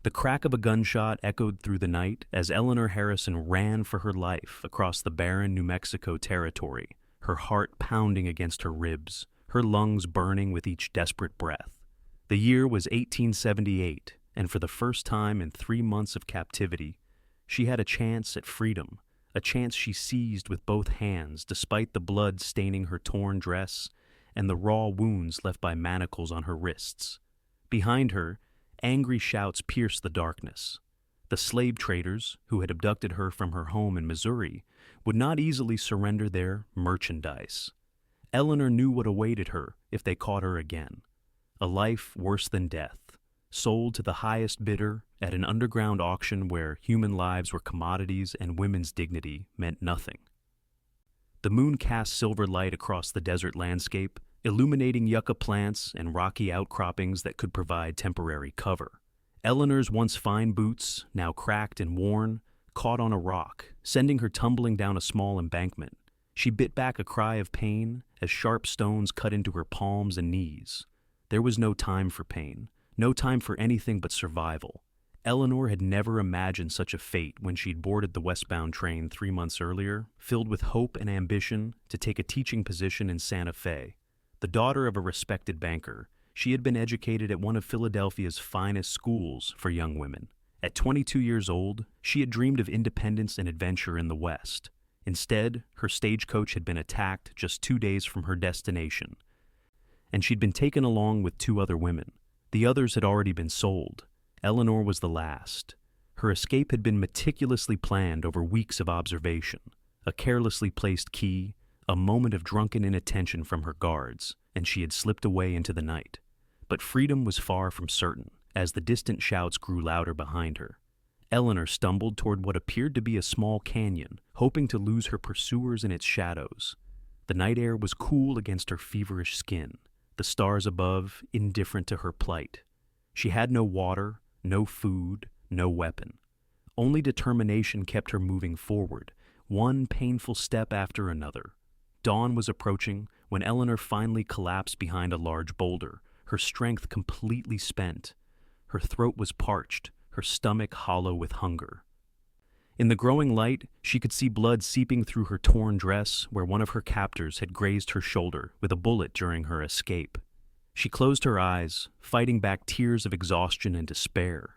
The crack of a gunshot echoed through the night as Eleanor Harrison ran for her life across the barren New Mexico territory, her heart pounding against her ribs, her lungs burning with each desperate breath. The year was 1878, and for the first time in 3 months of captivity, she had a chance at freedom, a chance she seized with both hands despite the blood staining her torn dress and the raw wounds left by manacles on her wrists. Behind her, angry shouts pierced the darkness. The slave traders, who had abducted her from her home in Missouri, would not easily surrender their merchandise. Eleanor knew what awaited her if they caught her again. A life worse than death, sold to the highest bidder at an underground auction where human lives were commodities and women's dignity meant nothing. The moon cast silver light across the desert landscape, illuminating yucca plants and rocky outcroppings that could provide temporary cover. Eleanor's once fine boots, now cracked and worn, caught on a rock, sending her tumbling down a small embankment. She bit back a cry of pain as sharp stones cut into her palms and knees. There was no time for pain, no time for anything but survival. Eleanor had never imagined such a fate when she'd boarded the westbound train 3 months earlier, filled with hope and ambition to take a teaching position in Santa Fe. The daughter of a respected banker, she had been educated at one of Philadelphia's finest schools for young women. At 22 years old, she had dreamed of independence and adventure in the West. Instead, her stagecoach had been attacked just 2 days from her destination, and she'd been taken along with 2 other women. The others had already been sold. Eleanor was the last. Her escape had been meticulously planned over weeks of observation. A carelessly placed key, a moment of drunken inattention from her guards, and she had slipped away into the night. But freedom was far from certain, as the distant shouts grew louder behind her. Eleanor stumbled toward what appeared to be a small canyon, hoping to lose her pursuers in its shadows. The night air was cool against her feverish skin, the stars above indifferent to her plight. She had no water, no food, no weapon. Only determination kept her moving forward, one painful step after another. Dawn was approaching when Eleanor finally collapsed behind a large boulder, her strength completely spent. Her throat was parched, her stomach hollow with hunger. In the growing light, she could see blood seeping through her torn dress where one of her captors had grazed her shoulder with a bullet during her escape. She closed her eyes, fighting back tears of exhaustion and despair.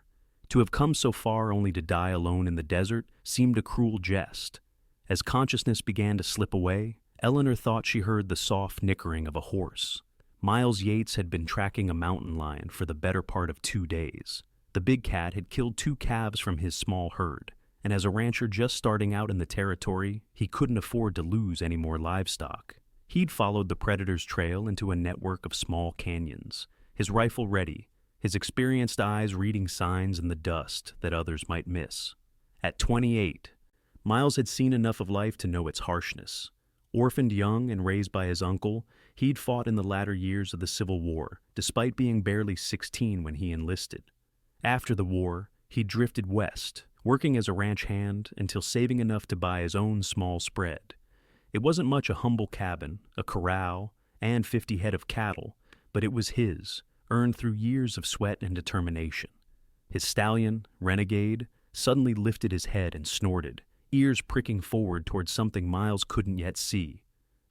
To have come so far only to die alone in the desert seemed a cruel jest. As consciousness began to slip away, Eleanor thought she heard the soft nickering of a horse. Miles Yates had been tracking a mountain lion for the better part of 2 days. The big cat had killed 2 calves from his small herd, and as a rancher just starting out in the territory, he couldn't afford to lose any more livestock. He'd followed the predator's trail into a network of small canyons, his rifle ready, his experienced eyes reading signs in the dust that others might miss. At 28, Miles had seen enough of life to know its harshness. Orphaned young and raised by his uncle, he'd fought in the latter years of the Civil War, despite being barely 16 when he enlisted. After the war, he drifted west, working as a ranch hand until saving enough to buy his own small spread. It wasn't much a humble cabin, a corral, and 50 head of cattle, but it was his, earned through years of sweat and determination. His stallion, Renegade, suddenly lifted his head and snorted, ears pricking forward towards something Miles couldn't yet see.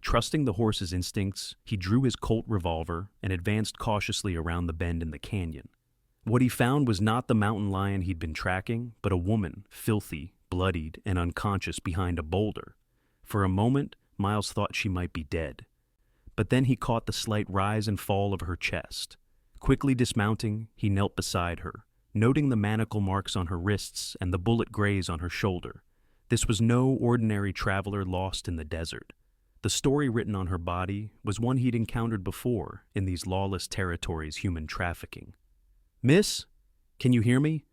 Trusting the horse's instincts, he drew his Colt revolver and advanced cautiously around the bend in the canyon. What he found was not the mountain lion he'd been tracking, but a woman, filthy, bloodied, and unconscious behind a boulder. For a moment, Miles thought she might be dead. But then he caught the slight rise and fall of her chest. Quickly dismounting, he knelt beside her, noting the manacle marks on her wrists and the bullet graze on her shoulder. This was no ordinary traveler lost in the desert. The story written on her body was one he'd encountered before in these lawless territories human trafficking. "Miss, can you hear me?"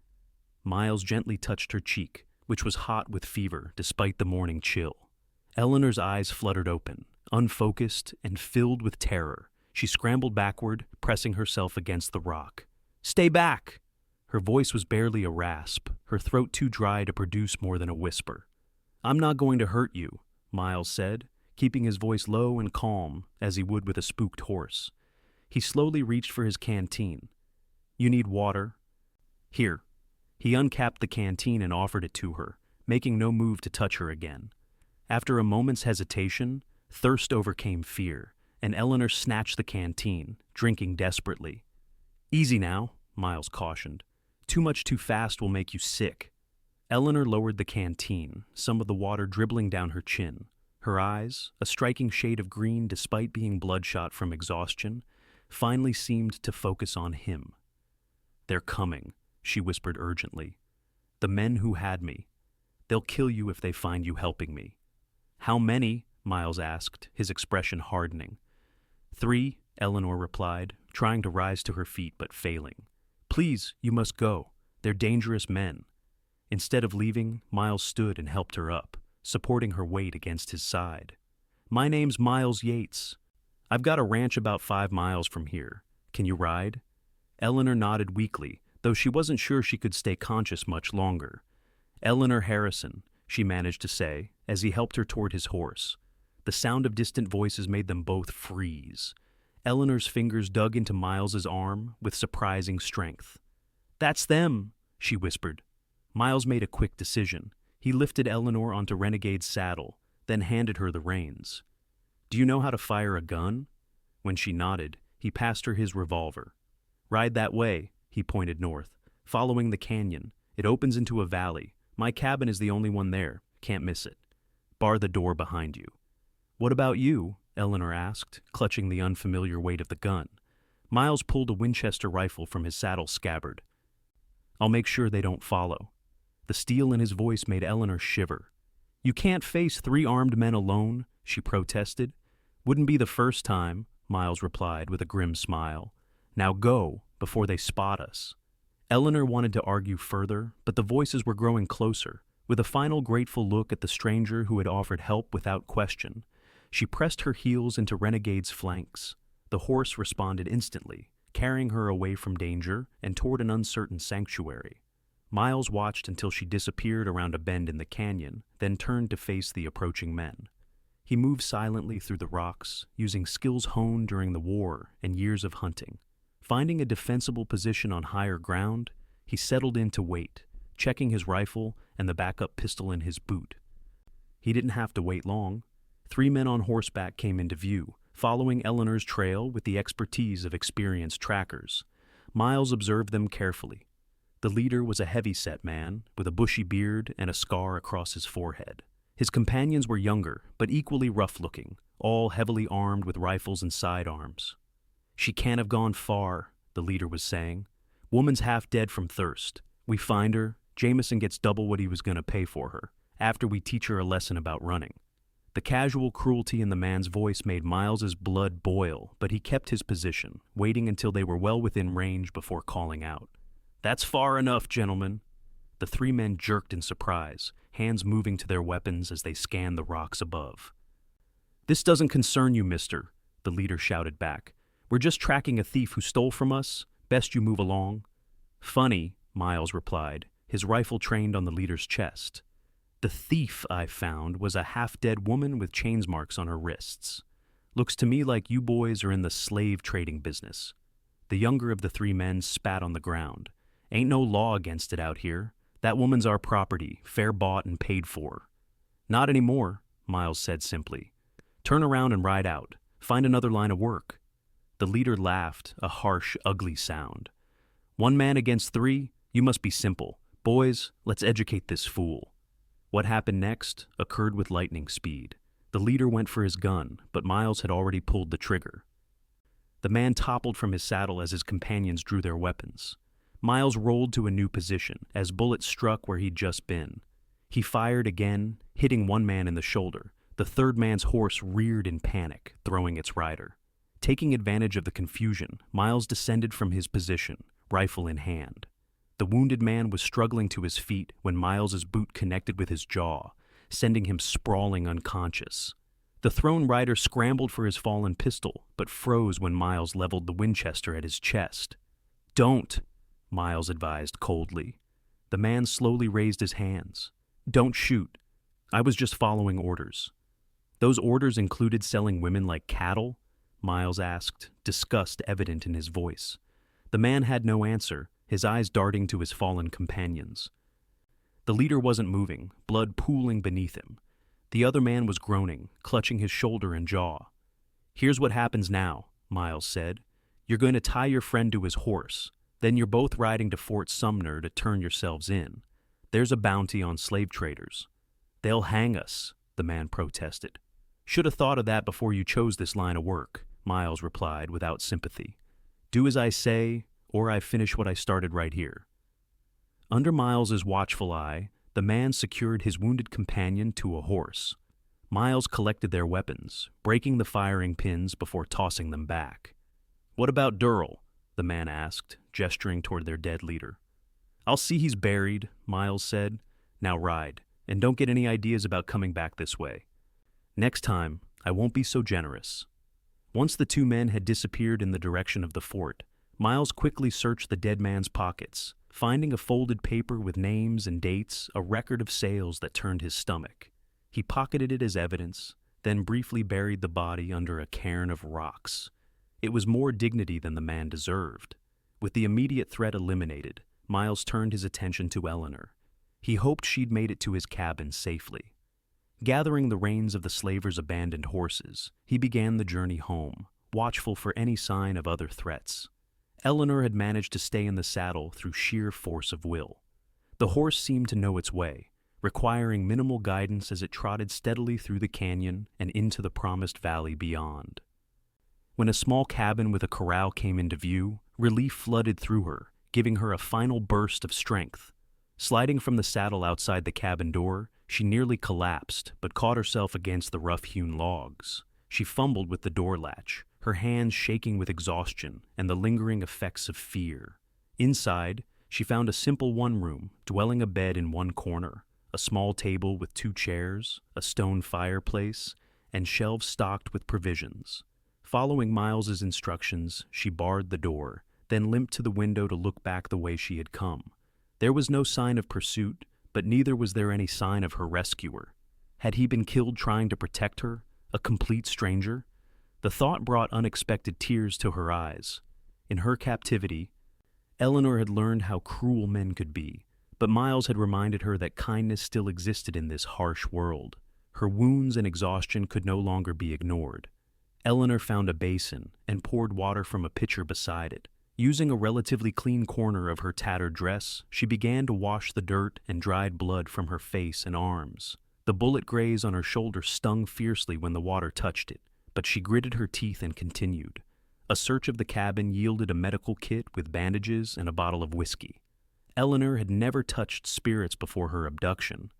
Miles gently touched her cheek, which was hot with fever despite the morning chill. Eleanor's eyes fluttered open, unfocused and filled with terror. She scrambled backward, pressing herself against the rock. "Stay back!" Her voice was barely a rasp, her throat too dry to produce more than a whisper. "I'm not going to hurt you," Miles said, keeping his voice low and calm as he would with a spooked horse. He slowly reached for his canteen. "You need water? Here." He uncapped the canteen and offered it to her, making no move to touch her again. After a moment's hesitation, thirst overcame fear, and Eleanor snatched the canteen, drinking desperately. "Easy now," Miles cautioned. "Too much too fast will make you sick." Eleanor lowered the canteen, some of the water dribbling down her chin. Her eyes, a striking shade of green despite being bloodshot from exhaustion, finally seemed to focus on him. "They're coming," she whispered urgently. "The men who had me. They'll kill you if they find you helping me." "How many?" Miles asked, his expression hardening. "3," Eleanor replied, trying to rise to her feet but failing. "Please, you must go. They're dangerous men." Instead of leaving, Miles stood and helped her up, supporting her weight against his side. "My name's Miles Yates. I've got a ranch about 5 miles from here. Can you ride?" Eleanor nodded weakly, though she wasn't sure she could stay conscious much longer. "Eleanor Harrison," she managed to say, as he helped her toward his horse. The sound of distant voices made them both freeze. Eleanor's fingers dug into Miles's arm with surprising strength. "That's them," she whispered. Miles made a quick decision. He lifted Eleanor onto Renegade's saddle, then handed her the reins. "Do you know how to fire a gun?" When she nodded, he passed her his revolver. "Ride that way," he pointed north. "Following the canyon. It opens into a valley. My cabin is the only one there. Can't miss it. Bar the door behind you." "What about you?" Eleanor asked, clutching the unfamiliar weight of the gun. Miles pulled a Winchester rifle from his saddle scabbard. "I'll make sure they don't follow." The steel in his voice made Eleanor shiver. "You can't face 3 armed men alone," she protested. "Wouldn't be the first time," Miles replied with a grim smile. "Now go, before they spot us." Eleanor wanted to argue further, but the voices were growing closer. With a final grateful look at the stranger who had offered help without question, she pressed her heels into Renegade's flanks. The horse responded instantly, carrying her away from danger and toward an uncertain sanctuary. Miles watched until she disappeared around a bend in the canyon, then turned to face the approaching men. He moved silently through the rocks, using skills honed during the war and years of hunting. Finding a defensible position on higher ground, he settled in to wait, checking his rifle and the backup pistol in his boot. He didn't have to wait long. 3 men on horseback came into view, following Eleanor's trail with the expertise of experienced trackers. Miles observed them carefully. The leader was a heavy-set man, with a bushy beard and a scar across his forehead. His companions were younger, but equally rough-looking, all heavily armed with rifles and sidearms. "She can't have gone far," the leader was saying. "Woman's half dead from thirst. We find her, Jameson gets double what he was going to pay for her, after we teach her a lesson about running." The casual cruelty in the man's voice made Miles's blood boil, but he kept his position, waiting until they were well within range before calling out. "That's far enough, gentlemen." The 3 men jerked in surprise, hands moving to their weapons as they scanned the rocks above. "This doesn't concern you, mister," the leader shouted back. "We're just tracking a thief who stole from us. Best you move along." "Funny," Miles replied, his rifle trained on the leader's chest. "The thief I found was a half-dead woman with chains marks on her wrists. Looks to me like you boys are in the slave trading business." The younger of the 3 men spat on the ground. "Ain't no law against it out here. That woman's our property, fair bought and paid for." "Not anymore," Miles said simply. "Turn around and ride out. Find another line of work." The leader laughed, a harsh, ugly sound. "1 man against 3? You must be simple. Boys, let's educate this fool." What happened next occurred with lightning speed. The leader went for his gun, but Miles had already pulled the trigger. The man toppled from his saddle as his companions drew their weapons. Miles rolled to a new position as bullets struck where he'd just been. He fired again, hitting 1 man in the shoulder. The 3rd man's horse reared in panic, throwing its rider. Taking advantage of the confusion, Miles descended from his position, rifle in hand. The wounded man was struggling to his feet when Miles's boot connected with his jaw, sending him sprawling unconscious. The thrown rider scrambled for his fallen pistol, but froze when Miles leveled the Winchester at his chest. "Don't," Miles advised coldly. The man slowly raised his hands. "Don't shoot. I was just following orders." "Those orders included selling women like cattle?" Miles asked, disgust evident in his voice. The man had no answer, his eyes darting to his fallen companions. The leader wasn't moving, blood pooling beneath him. The other man was groaning, clutching his shoulder and jaw. "Here's what happens now," Miles said. "You're going to tie your friend to his horse. Then you're both riding to Fort Sumner to turn yourselves in. There's a bounty on slave traders." "They'll hang us," the man protested. "Should have thought of that before you chose this line of work," Miles replied without sympathy. "Do as I say, or I finish what I started right here." Under Miles's watchful eye, the man secured his wounded companion to a horse. Miles collected their weapons, breaking the firing pins before tossing them back. "What about Durrell?" the man asked, gesturing toward their dead leader. "I'll see he's buried," Miles said. "Now ride, and don't get any ideas about coming back this way. Next time, I won't be so generous." Once the two men had disappeared in the direction of the fort, Miles quickly searched the dead man's pockets, finding a folded paper with names and dates, a record of sales that turned his stomach. He pocketed it as evidence, then briefly buried the body under a cairn of rocks. It was more dignity than the man deserved. With the immediate threat eliminated, Miles turned his attention to Eleanor. He hoped she'd made it to his cabin safely. Gathering the reins of the slavers' abandoned horses, he began the journey home, watchful for any sign of other threats. Eleanor had managed to stay in the saddle through sheer force of will. The horse seemed to know its way, requiring minimal guidance as it trotted steadily through the canyon and into the promised valley beyond. When a small cabin with a corral came into view, relief flooded through her, giving her a final burst of strength. Sliding from the saddle outside the cabin door, she nearly collapsed, but caught herself against the rough-hewn logs. She fumbled with the door latch, her hands shaking with exhaustion and the lingering effects of fear. Inside, she found a simple one-room, dwelling a bed in one corner, a small table with 2 chairs, a stone fireplace, and shelves stocked with provisions. Following Miles's instructions, she barred the door, then limped to the window to look back the way she had come. There was no sign of pursuit, but neither was there any sign of her rescuer. Had he been killed trying to protect her, a complete stranger? The thought brought unexpected tears to her eyes. In her captivity, Eleanor had learned how cruel men could be, but Miles had reminded her that kindness still existed in this harsh world. Her wounds and exhaustion could no longer be ignored. Eleanor found a basin and poured water from a pitcher beside it. Using a relatively clean corner of her tattered dress, she began to wash the dirt and dried blood from her face and arms. The bullet graze on her shoulder stung fiercely when the water touched it, but she gritted her teeth and continued. A search of the cabin yielded a medical kit with bandages and a bottle of whiskey. Eleanor had never touched spirits before her abduction,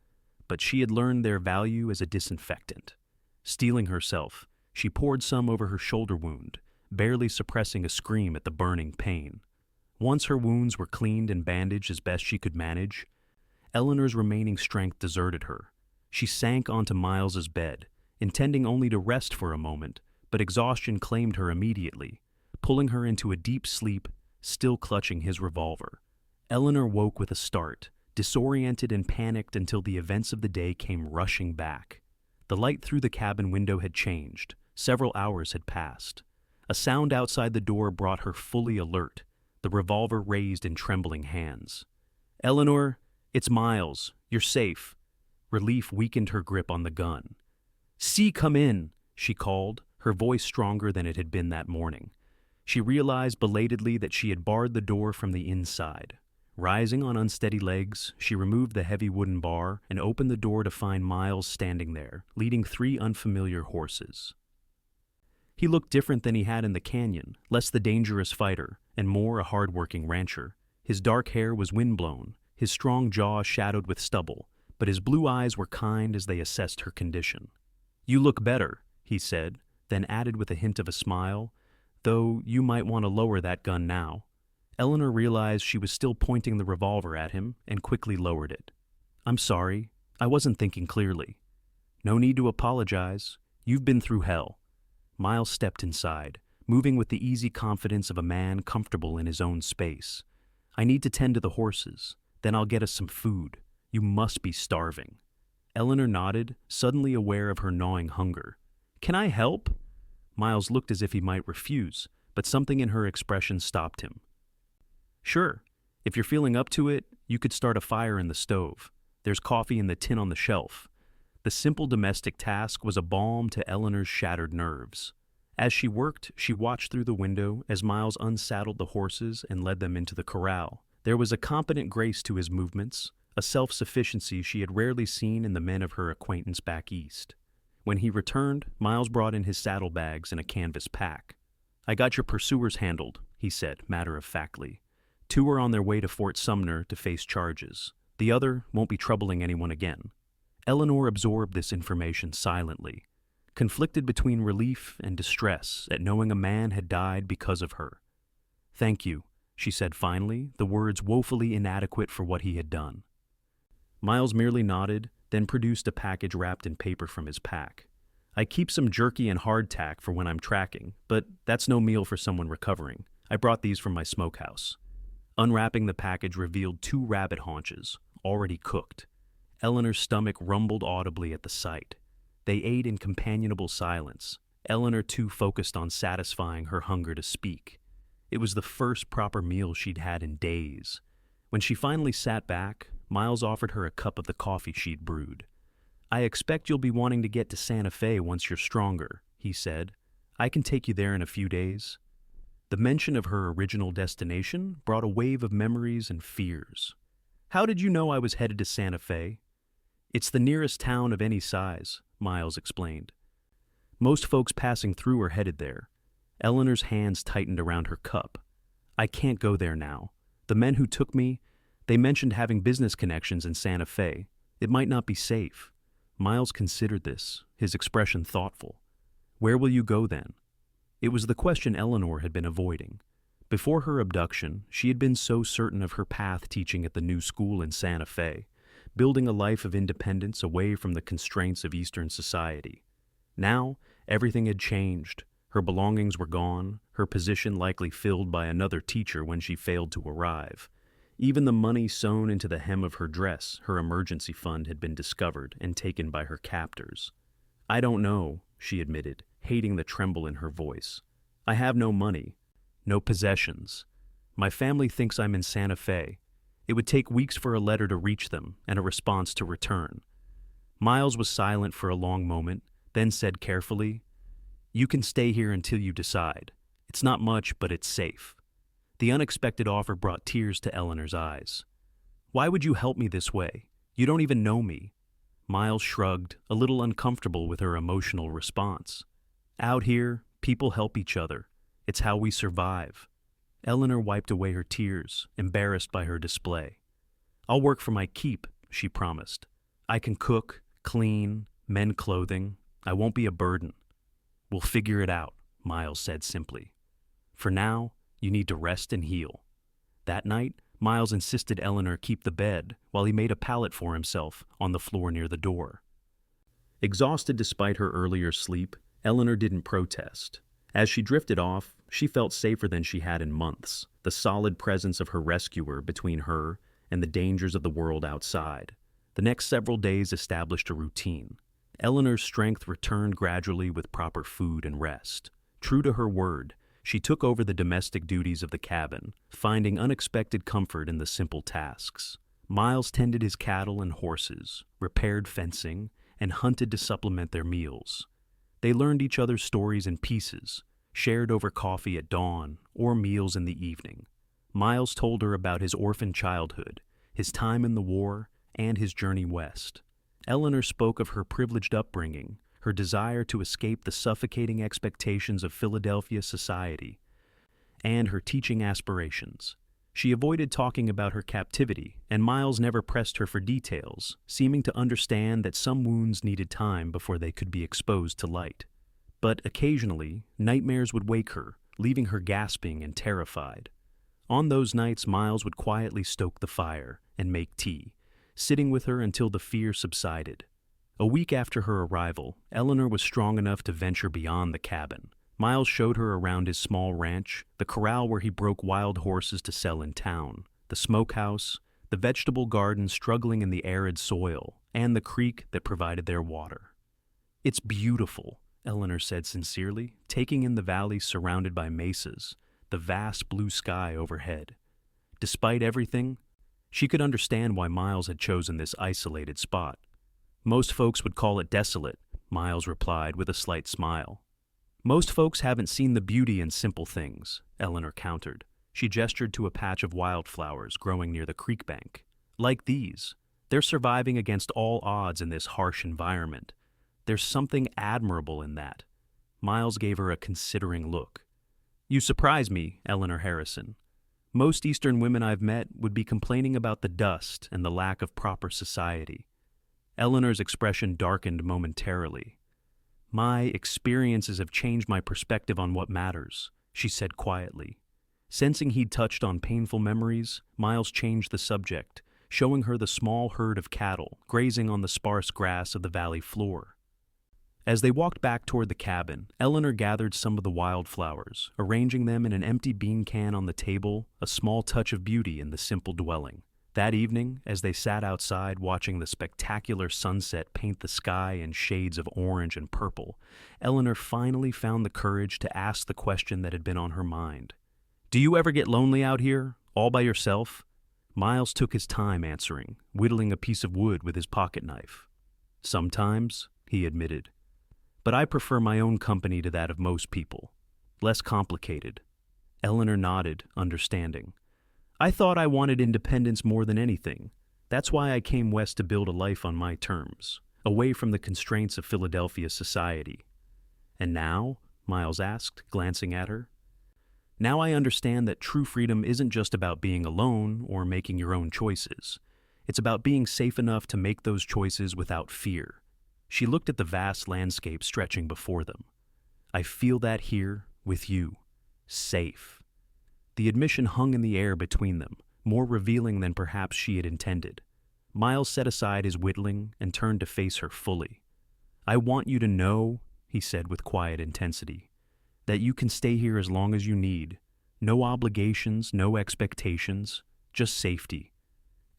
but she had learned their value as a disinfectant. Steeling herself, she poured some over her shoulder wound, barely suppressing a scream at the burning pain. Once her wounds were cleaned and bandaged as best she could manage, Eleanor's remaining strength deserted her. She sank onto Miles's bed, intending only to rest for a moment, but exhaustion claimed her immediately, pulling her into a deep sleep, still clutching his revolver. Eleanor woke with a start, disoriented and panicked until the events of the day came rushing back. The light through the cabin window had changed. Several hours had passed. A sound outside the door brought her fully alert, the revolver raised in trembling hands. "Eleanor, it's Miles. You're safe." Relief weakened her grip on the gun. "See, come in," she called, her voice stronger than it had been that morning. She realized belatedly that she had barred the door from the inside. Rising on unsteady legs, she removed the heavy wooden bar and opened the door to find Miles standing there, leading 3 unfamiliar horses. He looked different than he had in the canyon, less the dangerous fighter, and more a hard-working rancher. His dark hair was windblown, his strong jaw shadowed with stubble, but his blue eyes were kind as they assessed her condition. "You look better," he said, then added with a hint of a smile, "though you might want to lower that gun now." Eleanor realized she was still pointing the revolver at him and quickly lowered it. "I'm sorry. I wasn't thinking clearly." "No need to apologize. You've been through hell." Miles stepped inside, moving with the easy confidence of a man comfortable in his own space. "I need to tend to the horses. Then I'll get us some food. You must be starving." Eleanor nodded, suddenly aware of her gnawing hunger. "Can I help?" Miles looked as if he might refuse, but something in her expression stopped him. "Sure. If you're feeling up to it, you could start a fire in the stove. There's coffee in the tin on the shelf. The simple domestic task was a balm to Eleanor's shattered nerves. As she worked, she watched through the window as Miles unsaddled the horses and led them into the corral. There was a competent grace to his movements, a self-sufficiency she had rarely seen in the men of her acquaintance back east. When he returned, Miles brought in his saddlebags and a canvas pack. "I got your pursuers handled," he said, matter-of-factly. "Two are on their way to Fort Sumner to face charges. The other won't be troubling anyone again." Eleanor absorbed this information silently, conflicted between relief and distress at knowing a man had died because of her. "Thank you," she said finally, the words woefully inadequate for what he had done. Miles merely nodded, then produced a package wrapped in paper from his pack. "I keep some jerky and hardtack for when I'm tracking, but that's no meal for someone recovering. I brought these from my smokehouse." Unwrapping the package revealed 2 rabbit haunches, already cooked. Eleanor's stomach rumbled audibly at the sight. They ate in companionable silence, Eleanor too focused on satisfying her hunger to speak. It was the first proper meal she'd had in days. When she finally sat back, Miles offered her a cup of the coffee she'd brewed. "I expect you'll be wanting to get to Santa Fe once you're stronger," he said. "I can take you there in a few days." The mention of her original destination brought a wave of memories and fears. "How did you know I was headed to Santa Fe?" "It's the nearest town of any size," Miles explained. "Most folks passing through are headed there." Eleanor's hands tightened around her cup. "I can't go there now. The men who took me, they mentioned having business connections in Santa Fe. It might not be safe." Miles considered this, his expression thoughtful. "Where will you go then?" It was the question Eleanor had been avoiding. Before her abduction, she had been so certain of her path teaching at the new school in Santa Fe, building a life of independence away from the constraints of Eastern society. Now, everything had changed. Her belongings were gone, her position likely filled by another teacher when she failed to arrive. Even the money sewn into the hem of her dress, her emergency fund, had been discovered and taken by her captors. "I don't know," she admitted, hating the tremble in her voice. "I have no money, no possessions. My family thinks I'm in Santa Fe. It would take weeks for a letter to reach them and a response to return." Miles was silent for a long moment, then said carefully, "You can stay here until you decide. It's not much, but it's safe." The unexpected offer brought tears to Eleanor's eyes. "Why would you help me this way? You don't even know me." Miles shrugged, a little uncomfortable with her emotional response. "Out here, people help each other. It's how we survive." Eleanor wiped away her tears, embarrassed by her display. "I'll work for my keep," she promised. "I can cook, clean, mend clothing. I won't be a burden." "We'll figure it out," Miles said simply. "For now, you need to rest and heal." That night, Miles insisted Eleanor keep the bed while he made a pallet for himself on the floor near the door. Exhausted despite her earlier sleep, Eleanor didn't protest. As she drifted off, she felt safer than she had in months, the solid presence of her rescuer between her and the dangers of the world outside. The next several days established a routine. Eleanor's strength returned gradually with proper food and rest. True to her word, she took over the domestic duties of the cabin, finding unexpected comfort in the simple tasks. Miles tended his cattle and horses, repaired fencing, and hunted to supplement their meals. They learned each other's stories in pieces, shared over coffee at dawn or meals in the evening. Miles told her about his orphan childhood, his time in the war, and his journey west. Eleanor spoke of her privileged upbringing, her desire to escape the suffocating expectations of Philadelphia society, and her teaching aspirations. She avoided talking about her captivity, and Miles never pressed her for details, seeming to understand that some wounds needed time before they could be exposed to light. But occasionally, nightmares would wake her, leaving her gasping and terrified. On those nights, Miles would quietly stoke the fire and make tea, sitting with her until the fear subsided. A week after her arrival, Eleanor was strong enough to venture beyond the cabin. Miles showed her around his small ranch, the corral where he broke wild horses to sell in town, the smokehouse, the vegetable garden struggling in the arid soil, and the creek that provided their water. "It's beautiful," Eleanor said sincerely, taking in the valley surrounded by mesas, the vast blue sky overhead. Despite everything, she could understand why Miles had chosen this isolated spot. Most folks would call it desolate, Miles replied with a slight smile. Most folks haven't seen the beauty in simple things, Eleanor countered. She gestured to a patch of wildflowers growing near the creek bank. Like these, they're surviving against all odds in this harsh environment. There's something admirable in that. Miles gave her a considering look. You surprise me, Eleanor Harrison. Most Eastern women I've met would be complaining about the dust and the lack of proper society. Eleanor's expression darkened momentarily. My experiences have changed my perspective on what matters, she said quietly. Sensing he'd touched on painful memories, Miles changed the subject, showing her the small herd of cattle grazing on the sparse grass of the valley floor. As they walked back toward the cabin, Eleanor gathered some of the wildflowers, arranging them in an empty bean can on the table, a small touch of beauty in the simple dwelling. That evening, as they sat outside watching the spectacular sunset paint the sky in shades of orange and purple, Eleanor finally found the courage to ask the question that had been on her mind. Do you ever get lonely out here, all by yourself? Miles took his time answering, whittling a piece of wood with his pocket knife. Sometimes, he admitted. But I prefer my own company to that of most people. Less complicated. Eleanor nodded, understanding. I thought I wanted independence more than anything. That's why I came west to build a life on my terms, away from the constraints of Philadelphia society. And now? Miles asked, glancing at her. Now I understand that true freedom isn't just about being alone or making your own choices. It's about being safe enough to make those choices without fear. She looked at the vast landscape stretching before them. I feel that here, with you. Safe. The admission hung in the air between them, more revealing than perhaps she had intended. Miles set aside his whittling and turned to face her fully. I want you to know, he said with quiet intensity, that you can stay here as long as you need. No obligations, no expectations, just safety.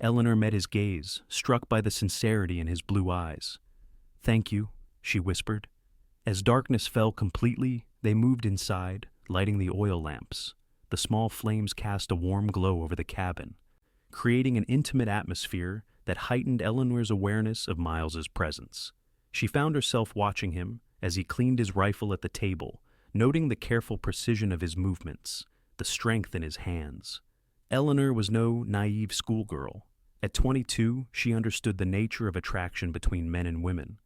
Eleanor met his gaze, struck by the sincerity in his blue eyes. Thank you, she whispered. As darkness fell completely, they moved inside, lighting the oil lamps. The small flames cast a warm glow over the cabin, creating an intimate atmosphere that heightened Eleanor's awareness of Miles's presence. She found herself watching him as he cleaned his rifle at the table, noting the careful precision of his movements, the strength in his hands. Eleanor was no naive schoolgirl. At 22, she understood the nature of attraction between men and women,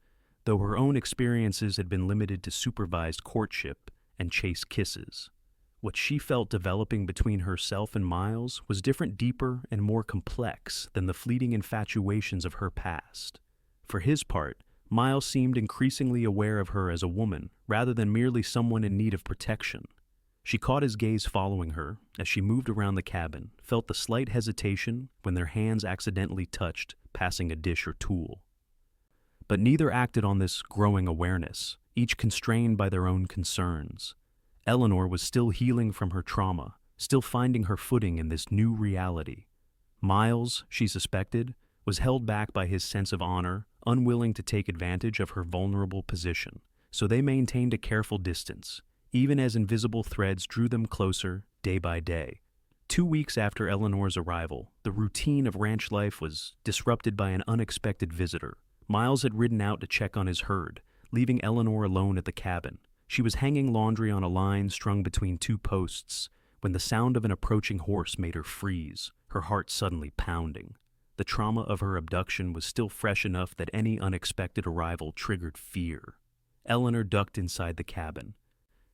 though her own experiences had been limited to supervised courtship and chaste kisses. What she felt developing between herself and Miles was different, deeper, and more complex than the fleeting infatuations of her past. For his part, Miles seemed increasingly aware of her as a woman, rather than merely someone in need of protection. She caught his gaze following her as she moved around the cabin, felt the slight hesitation when their hands accidentally touched, passing a dish or tool. But neither acted on this growing awareness, each constrained by their own concerns. Eleanor was still healing from her trauma, still finding her footing in this new reality. Miles, she suspected, was held back by his sense of honor, unwilling to take advantage of her vulnerable position, so they maintained a careful distance, even as invisible threads drew them closer day by day. 2 weeks after Eleanor's arrival, the routine of ranch life was disrupted by an unexpected visitor. Miles had ridden out to check on his herd, leaving Eleanor alone at the cabin. She was hanging laundry on a line strung between 2 posts when the sound of an approaching horse made her freeze, her heart suddenly pounding. The trauma of her abduction was still fresh enough that any unexpected arrival triggered fear. Eleanor ducked inside the cabin,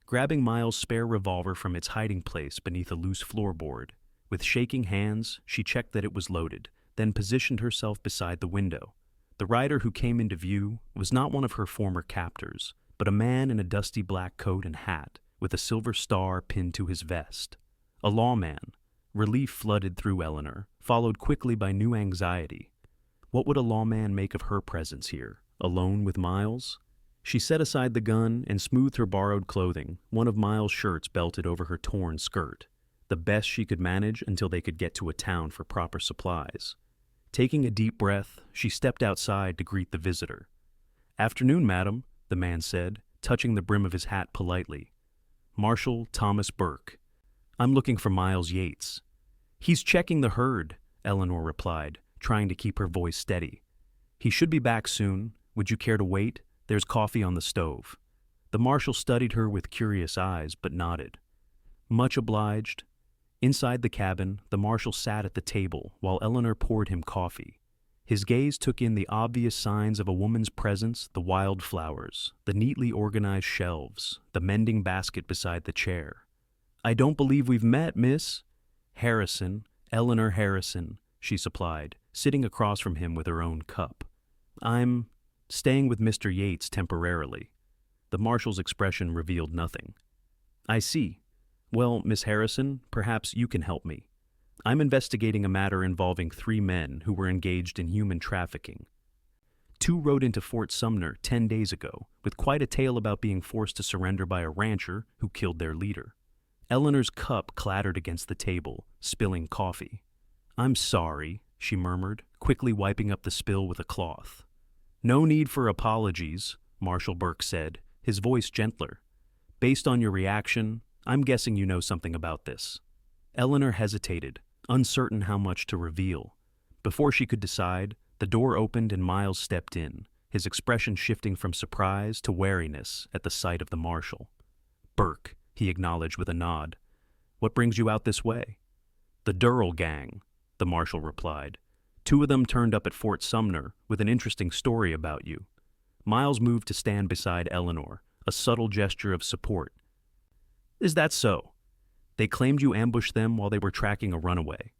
grabbing Miles' spare revolver from its hiding place beneath a loose floorboard. With shaking hands, she checked that it was loaded, then positioned herself beside the window. The rider who came into view was not one of her former captors, but a man in a dusty black coat and hat, with a silver star pinned to his vest. A lawman. Relief flooded through Eleanor, followed quickly by new anxiety. What would a lawman make of her presence here, alone with Miles? She set aside the gun and smoothed her borrowed clothing, one of Miles' shirts belted over her torn skirt, the best she could manage until they could get to a town for proper supplies. Taking a deep breath, she stepped outside to greet the visitor. "Afternoon, madam," the man said, touching the brim of his hat politely. "Marshal Thomas Burke. I'm looking for Miles Yates." "He's checking the herd," Eleanor replied, trying to keep her voice steady. "He should be back soon. Would you care to wait? There's coffee on the stove." The marshal studied her with curious eyes, but nodded. "Much obliged." Inside the cabin, the marshal sat at the table while Eleanor poured him coffee. His gaze took in the obvious signs of a woman's presence: the wildflowers, the neatly organized shelves, the mending basket beside the chair. "I don't believe we've met, miss." "Harrison, Eleanor Harrison," she supplied, sitting across from him with her own cup. "I'm staying with Mr. Yates temporarily." The marshal's expression revealed nothing. "I see. Well, Miss Harrison, perhaps you can help me. I'm investigating a matter involving 3 men who were engaged in human trafficking. 2 rode into Fort Sumner 10 days ago, with quite a tale about being forced to surrender by a rancher who killed their leader." Eleanor's cup clattered against the table, spilling coffee. "I'm sorry," she murmured, quickly wiping up the spill with a cloth. "No need for apologies," Marshal Burke said, his voice gentler. "Based on your reaction, I'm guessing you know something about this." Eleanor hesitated, uncertain how much to reveal. Before she could decide, the door opened and Miles stepped in, his expression shifting from surprise to wariness at the sight of the marshal. "Burke," he acknowledged with a nod. "What brings you out this way?" "The Durrell gang," the marshal replied. "2 of them turned up at Fort Sumner with an interesting story about you." Miles moved to stand beside Eleanor, a subtle gesture of support. "Is that so? They claimed you ambushed them while they were tracking a runaway."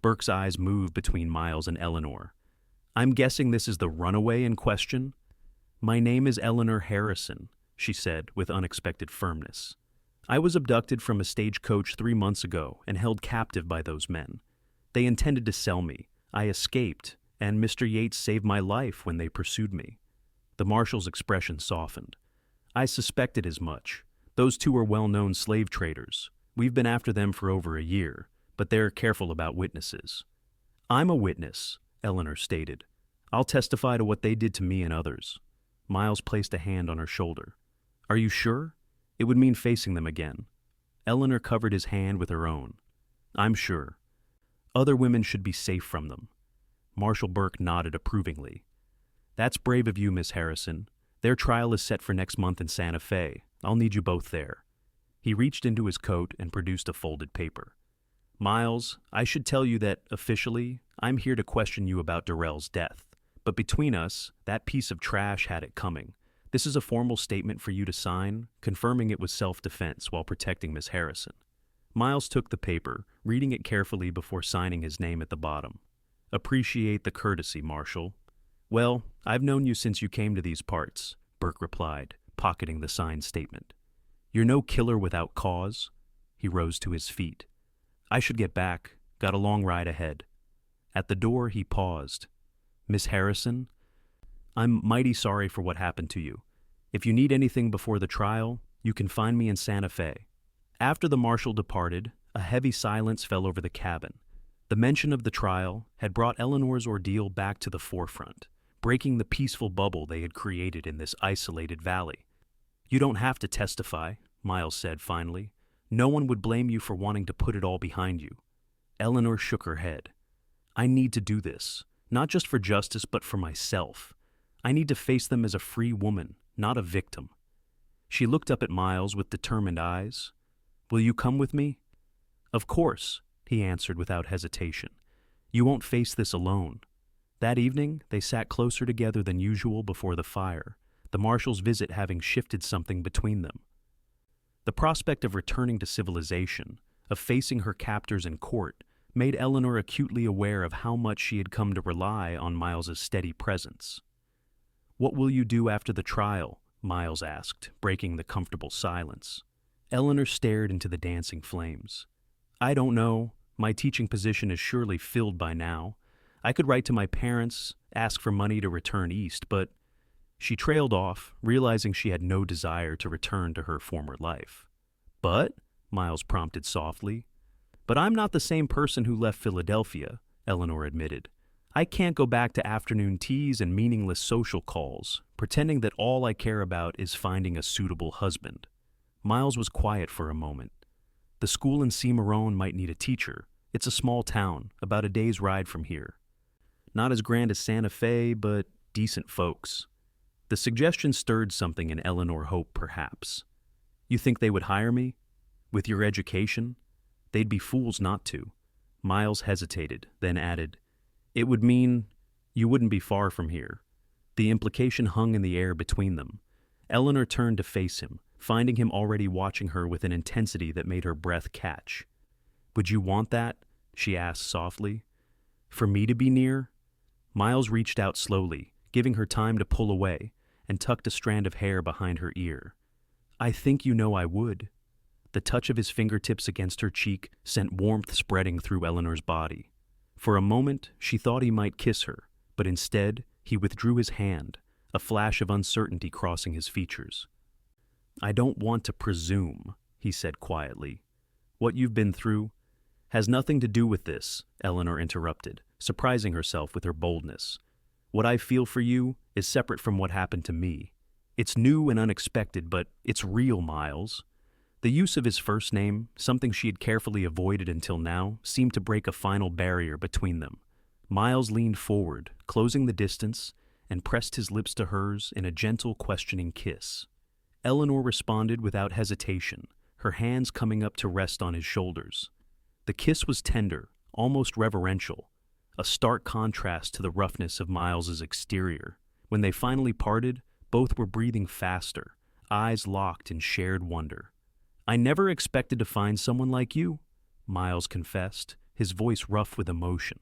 Burke's eyes moved between Miles and Eleanor. "I'm guessing this is the runaway in question?" "My name is Eleanor Harrison," she said with unexpected firmness. "I was abducted from a stagecoach 3 months ago and held captive by those men. They intended to sell me. I escaped, and Mr. Yates saved my life when they pursued me." The marshal's expression softened. "I suspected as much. Those 2 are well-known slave traders. We've been after them for over a year, but they're careful about witnesses." "I'm a witness," Eleanor stated. "I'll testify to what they did to me and others." Miles placed a hand on her shoulder. "Are you sure? It would mean facing them again." Eleanor covered his hand with her own. "I'm sure. Other women should be safe from them." Marshal Burke nodded approvingly. "That's brave of you, Miss Harrison. Their trial is set for next month in Santa Fe. I'll need you both there." He reached into his coat and produced a folded paper. "Miles, I should tell you that, officially, I'm here to question you about Durrell's death. But between us, that piece of trash had it coming. This is a formal statement for you to sign, confirming it was self-defense while protecting Miss Harrison." Miles took the paper, reading it carefully before signing his name at the bottom. "Appreciate the courtesy, Marshal." "Well, I've known you since you came to these parts," Burke replied, pocketing the signed statement. "You're no killer without cause." He rose to his feet. "I should get back. Got a long ride ahead." At the door, he paused. "Miss Harrison, I'm mighty sorry for what happened to you. If you need anything before the trial, you can find me in Santa Fe." After the marshal departed, a heavy silence fell over the cabin. The mention of the trial had brought Eleanor's ordeal back to the forefront, breaking the peaceful bubble they had created in this isolated valley. "You don't have to testify," Miles said finally. "No one would blame you for wanting to put it all behind you." Eleanor shook her head. "I need to do this, not just for justice but for myself. I need to face them as a free woman, not a victim." She looked up at Miles with determined eyes. "Will you come with me?" "Of course," he answered without hesitation. "You won't face this alone." That evening, they sat closer together than usual before the fire, the marshal's visit having shifted something between them. The prospect of returning to civilization, of facing her captors in court, made Eleanor acutely aware of how much she had come to rely on Miles's steady presence. "What will you do after the trial?" Miles asked, breaking the comfortable silence. Eleanor stared into the dancing flames. "I don't know. My teaching position is surely filled by now. I could write to my parents, ask for money to return east, but—" She trailed off, realizing she had no desire to return to her former life. "But," Miles prompted softly. "But I'm not the same person who left Philadelphia," Eleanor admitted. "I can't go back to afternoon teas and meaningless social calls, pretending that all I care about is finding a suitable husband." Miles was quiet for a moment. "The school in Cimarron might need a teacher," It's a small town, about a day's ride from here. Not as grand as Santa Fe, but decent folks. The suggestion stirred something in Eleanor Hope, perhaps. You think they would hire me? With your education? They'd be fools not to. Miles hesitated, then added, It would mean you wouldn't be far from here. The implication hung in the air between them. Eleanor turned to face him, finding him already watching her with an intensity that made her breath catch. Would you want that? She asked softly. For me to be near? Miles reached out slowly, giving her time to pull away, and tucked a strand of hair behind her ear. I think you know I would. The touch of his fingertips against her cheek sent warmth spreading through Eleanor's body. For a moment, she thought he might kiss her, but instead, he withdrew his hand, a flash of uncertainty crossing his features. I don't want to presume, he said quietly. What you've been through has nothing to do with this, Eleanor interrupted, surprising herself with her boldness. What I feel for you is separate from what happened to me. It's new and unexpected, but it's real, Miles. The use of his first name, something she had carefully avoided until now, seemed to break a final barrier between them. Miles leaned forward, closing the distance, and pressed his lips to hers in a gentle, questioning kiss. Eleanor responded without hesitation, her hands coming up to rest on his shoulders. The kiss was tender, almost reverential, a stark contrast to the roughness of Miles's exterior. When they finally parted, both were breathing faster, eyes locked in shared wonder. I never expected to find someone like you, Miles confessed, his voice rough with emotion.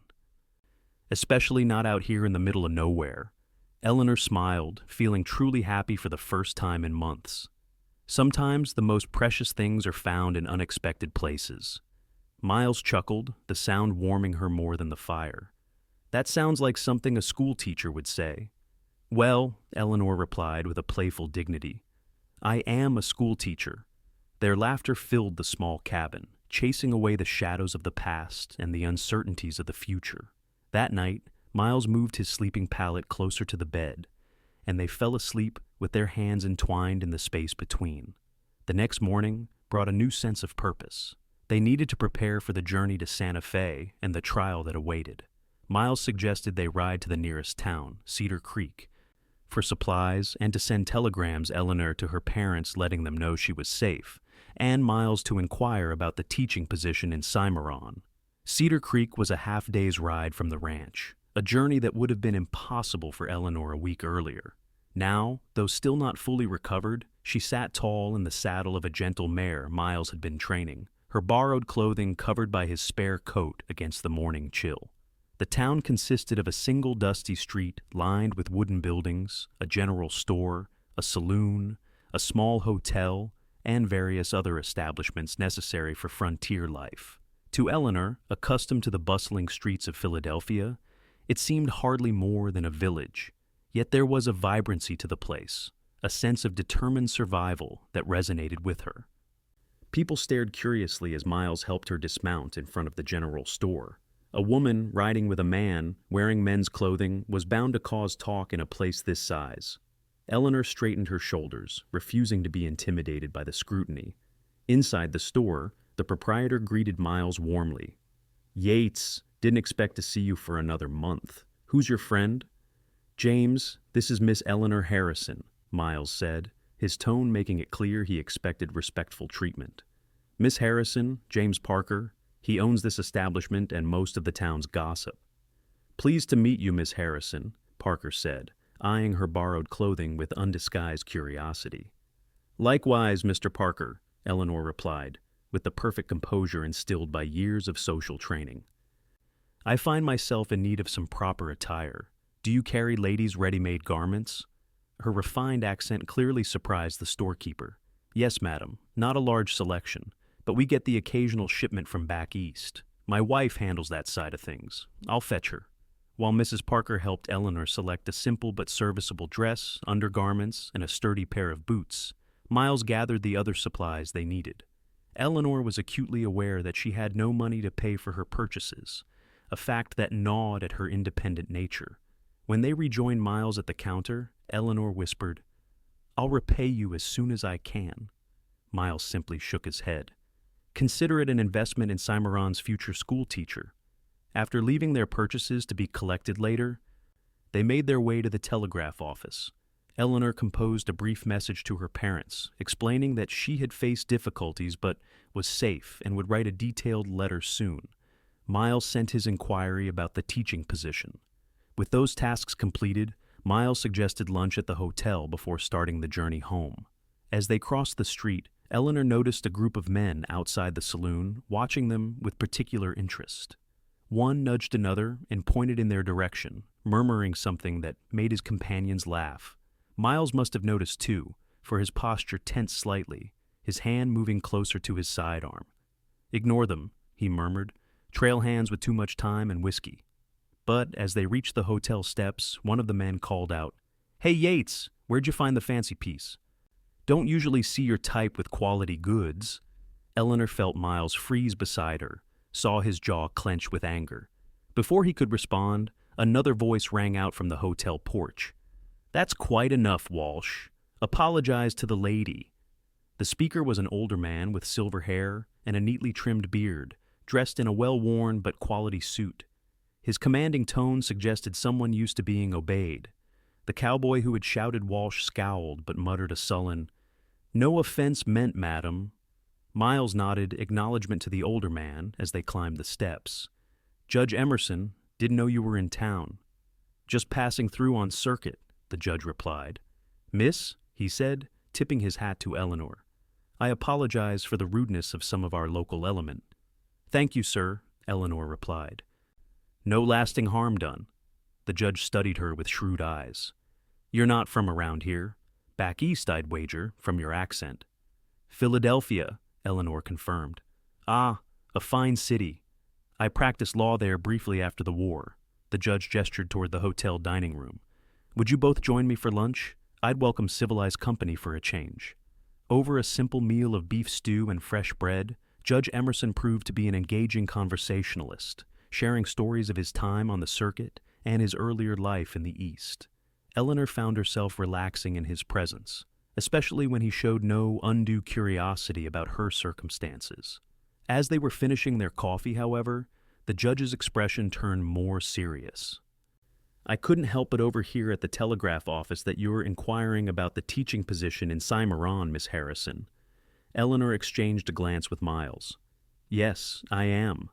Especially not out here in the middle of nowhere. Eleanor smiled, feeling truly happy for the first time in months. Sometimes the most precious things are found in unexpected places. Miles chuckled, the sound warming her more than the fire. That sounds like something a school teacher would say. Well, Eleanor replied with a playful dignity, I am a school teacher. Their laughter filled the small cabin, chasing away the shadows of the past and the uncertainties of the future. That night, Miles moved his sleeping pallet closer to the bed, and they fell asleep with their hands entwined in the space between. The next morning brought a new sense of purpose. They needed to prepare for the journey to Santa Fe and the trial that awaited. Miles suggested they ride to the nearest town, Cedar Creek, for supplies and to send telegrams Eleanor to her parents letting them know she was safe, and Miles to inquire about the teaching position in Cimarron. Cedar Creek was a half-day's ride from the ranch, a journey that would have been impossible for Eleanor a week earlier. Now, though still not fully recovered, she sat tall in the saddle of a gentle mare Miles had been training, her borrowed clothing covered by his spare coat against the morning chill. The town consisted of a single dusty street lined with wooden buildings, a general store, a saloon, a small hotel, and various other establishments necessary for frontier life. To Eleanor, accustomed to the bustling streets of Philadelphia, it seemed hardly more than a village. Yet there was a vibrancy to the place, a sense of determined survival that resonated with her. People stared curiously as Miles helped her dismount in front of the general store. A woman riding with a man wearing men's clothing was bound to cause talk in a place this size. Eleanor straightened her shoulders, refusing to be intimidated by the scrutiny. Inside the store, the proprietor greeted Miles warmly. Yates, didn't expect to see you for another month. Who's your friend? James, this is Miss Eleanor Harrison, Miles said, his tone making it clear he expected respectful treatment. Miss Harrison, James Parker, he owns this establishment and most of the town's gossip. Pleased to meet you, Miss Harrison, Parker said, eyeing her borrowed clothing with undisguised curiosity. Likewise, Mr. Parker, Eleanor replied, with the perfect composure instilled by years of social training. I find myself in need of some proper attire. Do you carry ladies' ready-made garments? Her refined accent clearly surprised the storekeeper. Yes, madam, not a large selection, but we get the occasional shipment from back east. My wife handles that side of things. I'll fetch her. While Mrs. Parker helped Eleanor select a simple but serviceable dress, undergarments, and a sturdy pair of boots, Miles gathered the other supplies they needed. Eleanor was acutely aware that she had no money to pay for her purchases, a fact that gnawed at her independent nature. When they rejoined Miles at the counter, Eleanor whispered, I'll repay you as soon as I can. Miles simply shook his head. Consider it an investment in Cimarron's future school teacher. After leaving their purchases to be collected later, they made their way to the telegraph office. Eleanor composed a brief message to her parents, explaining that she had faced difficulties but was safe and would write a detailed letter soon. Miles sent his inquiry about the teaching position. With those tasks completed, Miles suggested lunch at the hotel before starting the journey home. As they crossed the street, Eleanor noticed a group of men outside the saloon, watching them with particular interest. One nudged another and pointed in their direction, murmuring something that made his companions laugh. Miles must have noticed too, for his posture tensed slightly, his hand moving closer to his sidearm. "Ignore them," he murmured. "Trail hands with too much time and whiskey." But as they reached the hotel steps, one of the men called out, "Hey Yates, where'd you find the fancy piece? Don't usually see your type with quality goods." Eleanor felt Miles freeze beside her, saw his jaw clench with anger. Before he could respond, another voice rang out from the hotel porch. "That's quite enough, Walsh. Apologize to the lady." The speaker was an older man with silver hair and a neatly trimmed beard, dressed in a well-worn but quality suit. His commanding tone suggested someone used to being obeyed. The cowboy who had shouted Walsh scowled but muttered a sullen, "No offense meant, madam." Miles nodded acknowledgement to the older man as they climbed the steps. "Judge Emerson, didn't know you were in town." "Just passing through on circuit," the judge replied. "Miss," he said, tipping his hat to Eleanor, "I apologize for the rudeness of some of our local element." "Thank you, sir," Eleanor replied. "No lasting harm done." The judge studied her with shrewd eyes. "You're not from around here. Back east, I'd wager, from your accent." "Philadelphia," Eleanor confirmed. "Ah, a fine city. I practiced law there briefly after the war." The judge gestured toward the hotel dining room. "Would you both join me for lunch? I'd welcome civilized company for a change." Over a simple meal of beef stew and fresh bread, Judge Emerson proved to be an engaging conversationalist, sharing stories of his time on the circuit and his earlier life in the East. Eleanor found herself relaxing in his presence, especially when he showed no undue curiosity about her circumstances. As they were finishing their coffee, however, the judge's expression turned more serious. "I couldn't help but overhear at the telegraph office that you're inquiring about the teaching position in Cimarron, Miss Harrison." Eleanor exchanged a glance with Miles. "Yes, I am.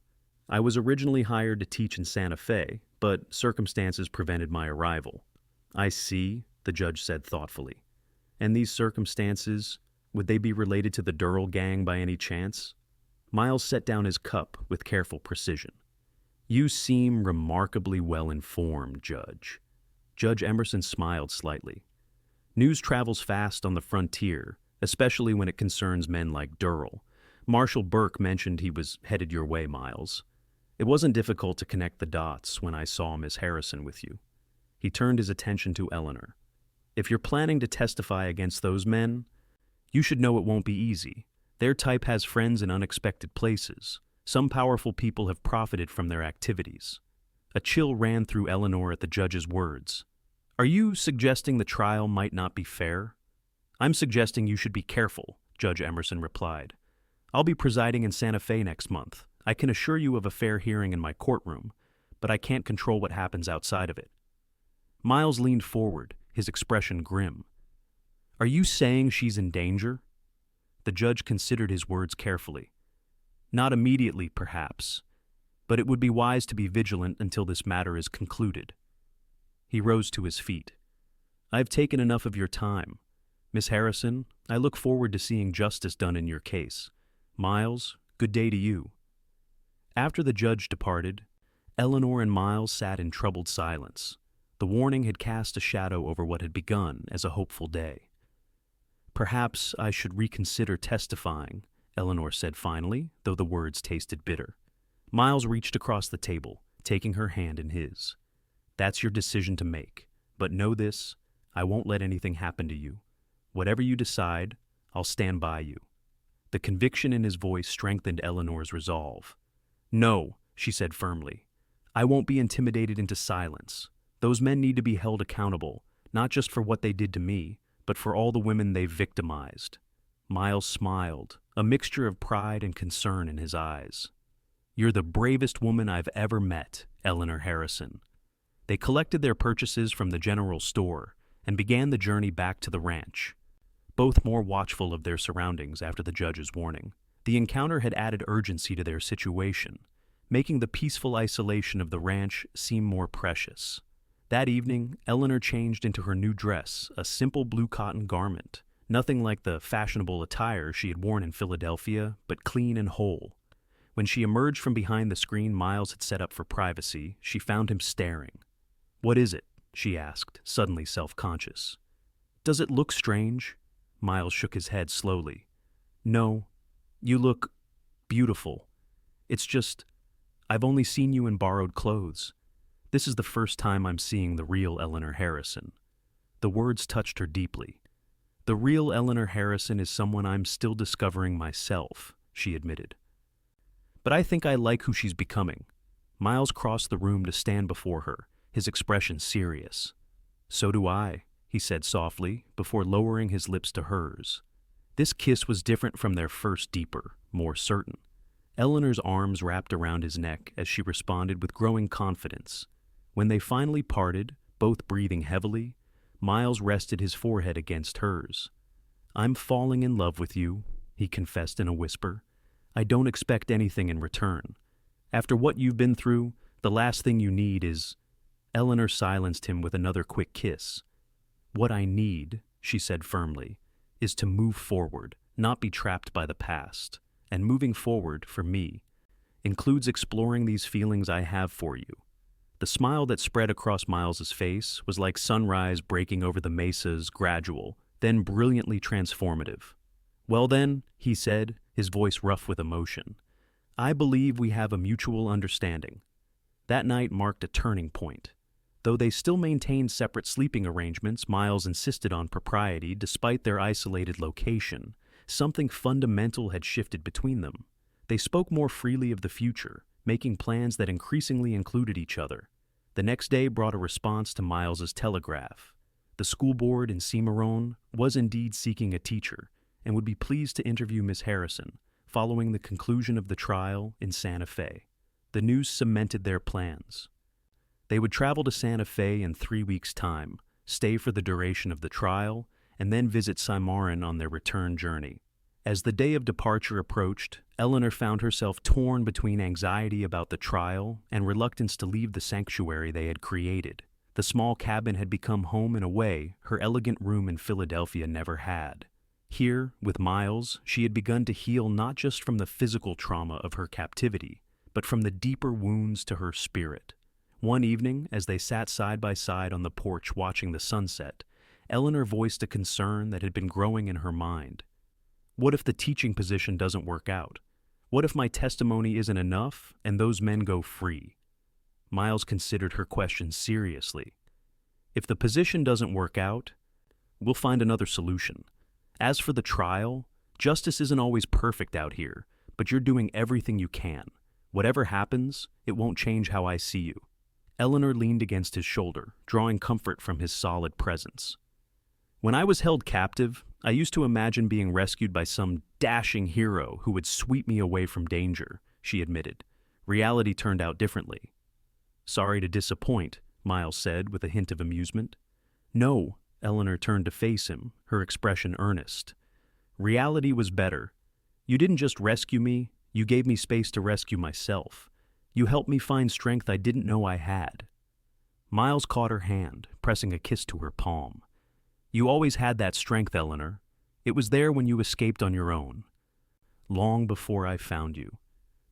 I was originally hired to teach in Santa Fe, but circumstances prevented my arrival." "I see," the judge said thoughtfully. "And these circumstances, would they be related to the Durrell gang by any chance?" Miles set down his cup with careful precision. "You seem remarkably well informed, Judge." Judge Emerson smiled slightly. "News travels fast on the frontier, especially when it concerns men like Durrell. Marshal Burke mentioned he was headed your way, Miles. It wasn't difficult to connect the dots when I saw Miss Harrison with you." He turned his attention to Eleanor. "If you're planning to testify against those men, you should know it won't be easy. Their type has friends in unexpected places. Some powerful people have profited from their activities." A chill ran through Eleanor at the judge's words. "Are you suggesting the trial might not be fair?" "I'm suggesting you should be careful," Judge Emerson replied. "I'll be presiding in Santa Fe next month. I can assure you of a fair hearing in my courtroom, but I can't control what happens outside of it." Miles leaned forward, his expression grim. "Are you saying she's in danger?" The judge considered his words carefully. "Not immediately, perhaps, but it would be wise to be vigilant until this matter is concluded." He rose to his feet. "I've taken enough of your time. Miss Harrison, I look forward to seeing justice done in your case. Miles, good day to you." After the judge departed, Eleanor and Miles sat in troubled silence. The warning had cast a shadow over what had begun as a hopeful day. "Perhaps I should reconsider testifying," Eleanor said finally, though the words tasted bitter. Miles reached across the table, taking her hand in his. "That's your decision to make, but know this, I won't let anything happen to you. Whatever you decide, I'll stand by you." The conviction in his voice strengthened Eleanor's resolve. "No," she said firmly. "I won't be intimidated into silence. Those men need to be held accountable, not just for what they did to me, but for all the women they've victimized." Miles smiled, a mixture of pride and concern in his eyes. "You're the bravest woman I've ever met, Eleanor Harrison." They collected their purchases from the general store and began the journey back to the ranch, both more watchful of their surroundings after the judge's warning. The encounter had added urgency to their situation, making the peaceful isolation of the ranch seem more precious. That evening, Eleanor changed into her new dress, a simple blue cotton garment, nothing like the fashionable attire she had worn in Philadelphia, but clean and whole. When she emerged from behind the screen Miles had set up for privacy, she found him staring. "What is it?" she asked, suddenly self-conscious. "Does it look strange?" Miles shook his head slowly. "No, you look beautiful. It's just, I've only seen you in borrowed clothes. This is the first time I'm seeing the real Eleanor Harrison." The words touched her deeply. "The real Eleanor Harrison is someone I'm still discovering myself," she admitted. "But I think I like who she's becoming." Miles crossed the room to stand before her, his expression serious. "So do I," he said softly, before lowering his lips to hers. This kiss was different from their first, deeper, more certain. Eleanor's arms wrapped around his neck as she responded with growing confidence. When they finally parted, both breathing heavily, Miles rested his forehead against hers. "I'm falling in love with you," he confessed in a whisper. "I don't expect anything in return. After what you've been through, the last thing you need is—" Eleanor silenced him with another quick kiss. "What I need," she said firmly, "is to move forward, not be trapped by the past. And moving forward, for me, includes exploring these feelings I have for you." The smile that spread across Miles's face was like sunrise breaking over the mesas, gradual, then brilliantly transformative. "Well then," he said, his voice rough with emotion, "I believe we have a mutual understanding." That night marked a turning point. Though they still maintained separate sleeping arrangements, Miles insisted on propriety despite their isolated location. Something fundamental had shifted between them. They spoke more freely of the future, making plans that increasingly included each other. The next day brought a response to Miles's telegraph. The school board in Cimarron was indeed seeking a teacher and would be pleased to interview Miss Harrison following the conclusion of the trial in Santa Fe. The news cemented their plans. They would travel to Santa Fe in 3 weeks' time, stay for the duration of the trial, and then visit Cimarron on their return journey. As the day of departure approached, Eleanor found herself torn between anxiety about the trial and reluctance to leave the sanctuary they had created. The small cabin had become home in a way her elegant room in Philadelphia never had. Here, with Miles, she had begun to heal not just from the physical trauma of her captivity, but from the deeper wounds to her spirit. One evening, as they sat side by side on the porch watching the sunset, Eleanor voiced a concern that had been growing in her mind. "What if the teaching position doesn't work out? What if my testimony isn't enough and those men go free?" Miles considered her question seriously. "If the position doesn't work out, we'll find another solution. As for the trial, justice isn't always perfect out here, but you're doing everything you can. Whatever happens, it won't change how I see you." Eleanor leaned against his shoulder, drawing comfort from his solid presence. "When I was held captive, I used to imagine being rescued by some dashing hero who would sweep me away from danger," she admitted. "Reality turned out differently." "Sorry to disappoint," Miles said with a hint of amusement. "No," Eleanor turned to face him, her expression earnest. "Reality was better. You didn't just rescue me, you gave me space to rescue myself. You helped me find strength I didn't know I had." Miles caught her hand, pressing a kiss to her palm. "You always had that strength, Eleanor. It was there when you escaped on your own. Long before I found you."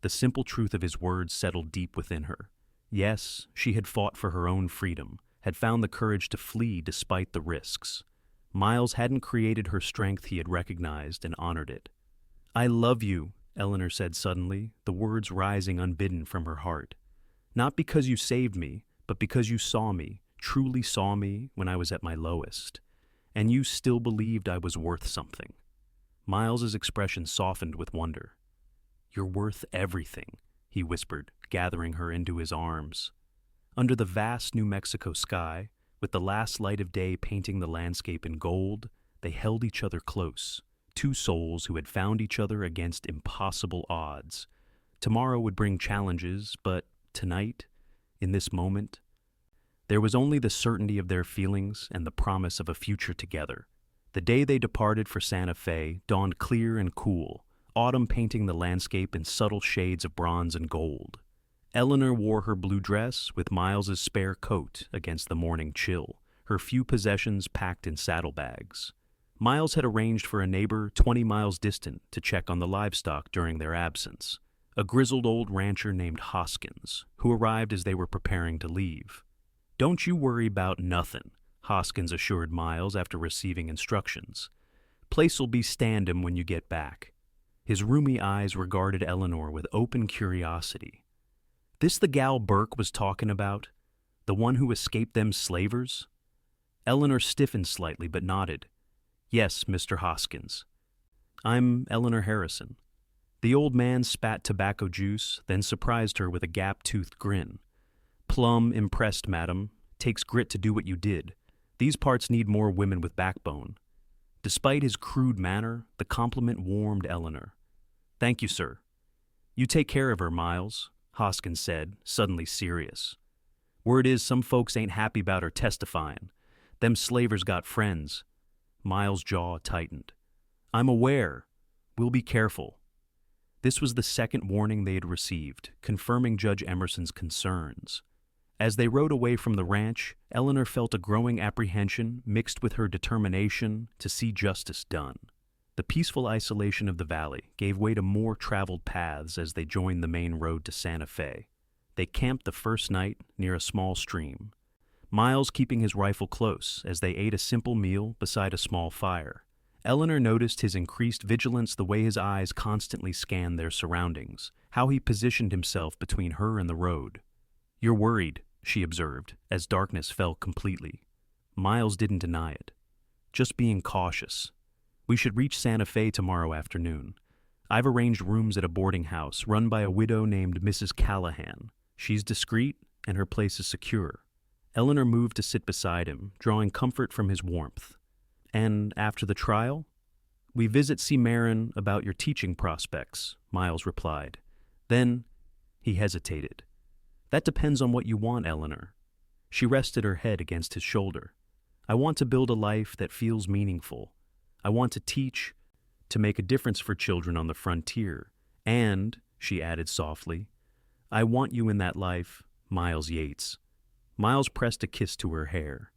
The simple truth of his words settled deep within her. Yes, she had fought for her own freedom, had found the courage to flee despite the risks. Miles hadn't created her strength, he had recognized and honored it. "I love you," Eleanor said suddenly, the words rising unbidden from her heart. "Not because you saved me, but because you saw me, truly saw me when I was at my lowest. And you still believed I was worth something." Miles's expression softened with wonder. "You're worth everything," he whispered, gathering her into his arms. Under the vast New Mexico sky, with the last light of day painting the landscape in gold, they held each other close, two souls who had found each other against impossible odds. Tomorrow would bring challenges, but tonight, in this moment, there was only the certainty of their feelings and the promise of a future together. The day they departed for Santa Fe dawned clear and cool, autumn painting the landscape in subtle shades of bronze and gold. Eleanor wore her blue dress with Miles's spare coat against the morning chill, her few possessions packed in saddlebags. Miles had arranged for a neighbor 20 miles distant to check on the livestock during their absence, a grizzled old rancher named Hoskins, who arrived as they were preparing to leave. "Don't you worry about nothin'," Hoskins assured Miles after receiving instructions. "Place'll be standin' when you get back." His roomy eyes regarded Eleanor with open curiosity. "This the gal Burke was talkin' about? The one who escaped them slavers?" Eleanor stiffened slightly but nodded. "Yes, Mr. Hoskins. I'm Eleanor Harrison." The old man spat tobacco juice, then surprised her with a gap-toothed grin. "Plumb impressed, madam. Takes grit to do what you did. These parts need more women with backbone." Despite his crude manner, the compliment warmed Eleanor. "Thank you, sir." "You take care of her, Miles," Hoskins said, suddenly serious. "Word is some folks ain't happy about her testifying. Them slavers got friends." Miles' jaw tightened. "I'm aware. We'll be careful." This was the second warning they had received, confirming Judge Emerson's concerns. As they rode away from the ranch, Eleanor felt a growing apprehension mixed with her determination to see justice done. The peaceful isolation of the valley gave way to more traveled paths as they joined the main road to Santa Fe. They camped the first night near a small stream, Miles keeping his rifle close as they ate a simple meal beside a small fire. Eleanor noticed his increased vigilance the way his eyes constantly scanned their surroundings, how he positioned himself between her and the road. "You're worried," she observed, as darkness fell completely. Miles didn't deny it. "Just being cautious. We should reach Santa Fe tomorrow afternoon. I've arranged rooms at a boarding house run by a widow named Mrs. Callahan. She's discreet, and her place is secure." Eleanor moved to sit beside him, drawing comfort from his warmth. "And after the trial?" "We visit Marin about your teaching prospects," Miles replied. Then he hesitated. "That depends on what you want, Eleanor." She rested her head against his shoulder. "I want to build a life that feels meaningful. I want to teach, to make a difference for children on the frontier. And," she added softly, "I want you in that life, Miles Yates." Miles pressed a kiss to her hair.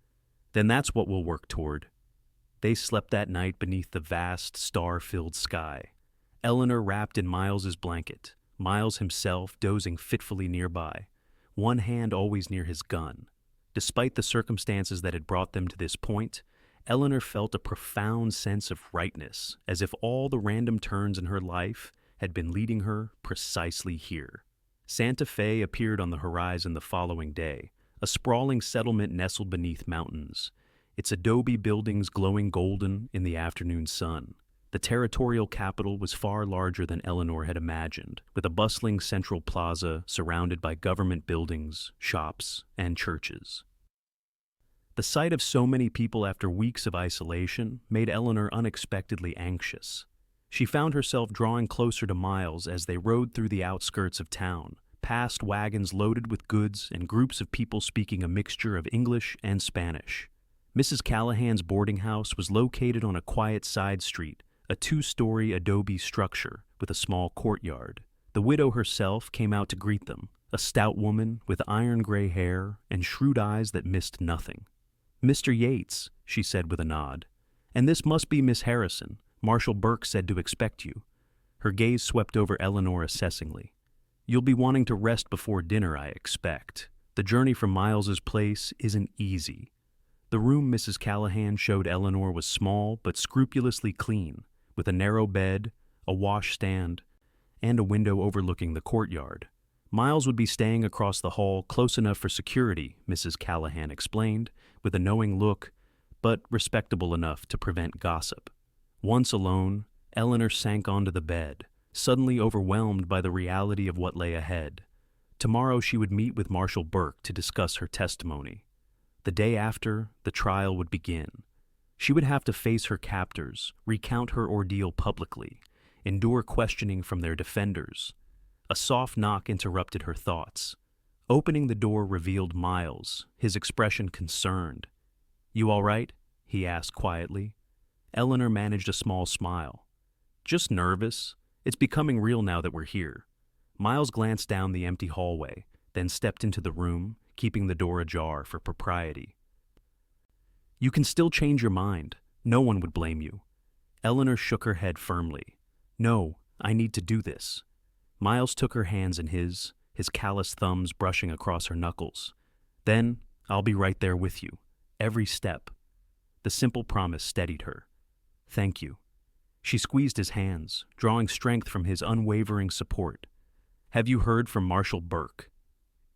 "Then that's what we'll work toward." They slept that night beneath the vast, star-filled sky. Eleanor wrapped in Miles's blanket, Miles himself dozing fitfully nearby, one hand always near his gun. Despite the circumstances that had brought them to this point, Eleanor felt a profound sense of rightness, as if all the random turns in her life had been leading her precisely here. Santa Fe appeared on the horizon the following day, a sprawling settlement nestled beneath mountains, its adobe buildings glowing golden in the afternoon sun. The territorial capital was far larger than Eleanor had imagined, with a bustling central plaza surrounded by government buildings, shops, and churches. The sight of so many people after weeks of isolation made Eleanor unexpectedly anxious. She found herself drawing closer to Miles as they rode through the outskirts of town, past wagons loaded with goods and groups of people speaking a mixture of English and Spanish. Mrs. Callahan's boarding house was located on a quiet side street, a 2-story adobe structure with a small courtyard. The widow herself came out to greet them, a stout woman with iron-gray hair and shrewd eyes that missed nothing. "Mr. Yates," she said with a nod. "And this must be Miss Harrison. Marshal Burke said to expect you." Her gaze swept over Eleanor assessingly. "You'll be wanting to rest before dinner, I expect. The journey from Miles's place isn't easy." The room Mrs. Callahan showed Eleanor was small but scrupulously clean, with a narrow bed, a washstand, and a window overlooking the courtyard. Miles would be staying across the hall, close enough for security, Mrs. Callahan explained, with a knowing look, but respectable enough to prevent gossip. Once alone, Eleanor sank onto the bed, suddenly overwhelmed by the reality of what lay ahead. Tomorrow she would meet with Marshal Burke to discuss her testimony. The day after, the trial would begin. She would have to face her captors, recount her ordeal publicly, endure questioning from their defenders. A soft knock interrupted her thoughts. Opening the door revealed Miles, his expression concerned. "You all right?" he asked quietly. Eleanor managed a small smile. "Just nervous. It's becoming real now that we're here." Miles glanced down the empty hallway, then stepped into the room, keeping the door ajar for propriety. "You can still change your mind. No one would blame you." Eleanor shook her head firmly. "No, I need to do this." Miles took her hands in his callous thumbs brushing across her knuckles. "Then, I'll be right there with you, every step." The simple promise steadied her. "Thank you." She squeezed his hands, drawing strength from his unwavering support. "Have you heard from Marshal Burke?"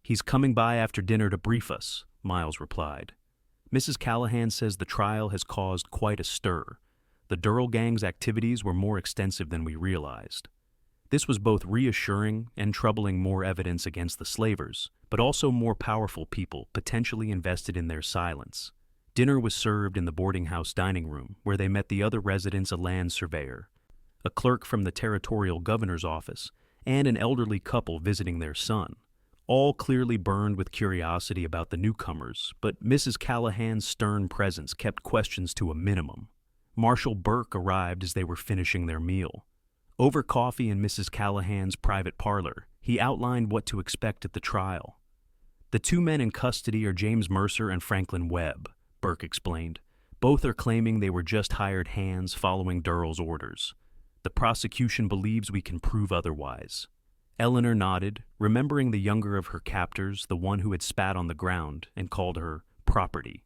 "He's coming by after dinner to brief us," Miles replied. "Mrs. Callahan says the trial has caused quite a stir. The Durrell gang's activities were more extensive than we realized." This was both reassuring and troubling. More evidence against the slavers, but also more powerful people potentially invested in their silence. Dinner was served in the boarding house dining room, where they met the other residents: a land surveyor, a clerk from the territorial governor's office, and an elderly couple visiting their son. All clearly burned with curiosity about the newcomers, but Mrs. Callahan's stern presence kept questions to a minimum. Marshal Burke arrived as they were finishing their meal. Over coffee in Mrs. Callahan's private parlor, he outlined what to expect at the trial. "The two men in custody are James Mercer and Franklin Webb," Burke explained. "Both are claiming they were just hired hands following Durrell's orders. The prosecution believes we can prove otherwise." Eleanor nodded, remembering the younger of her captors, the one who had spat on the ground and called her property.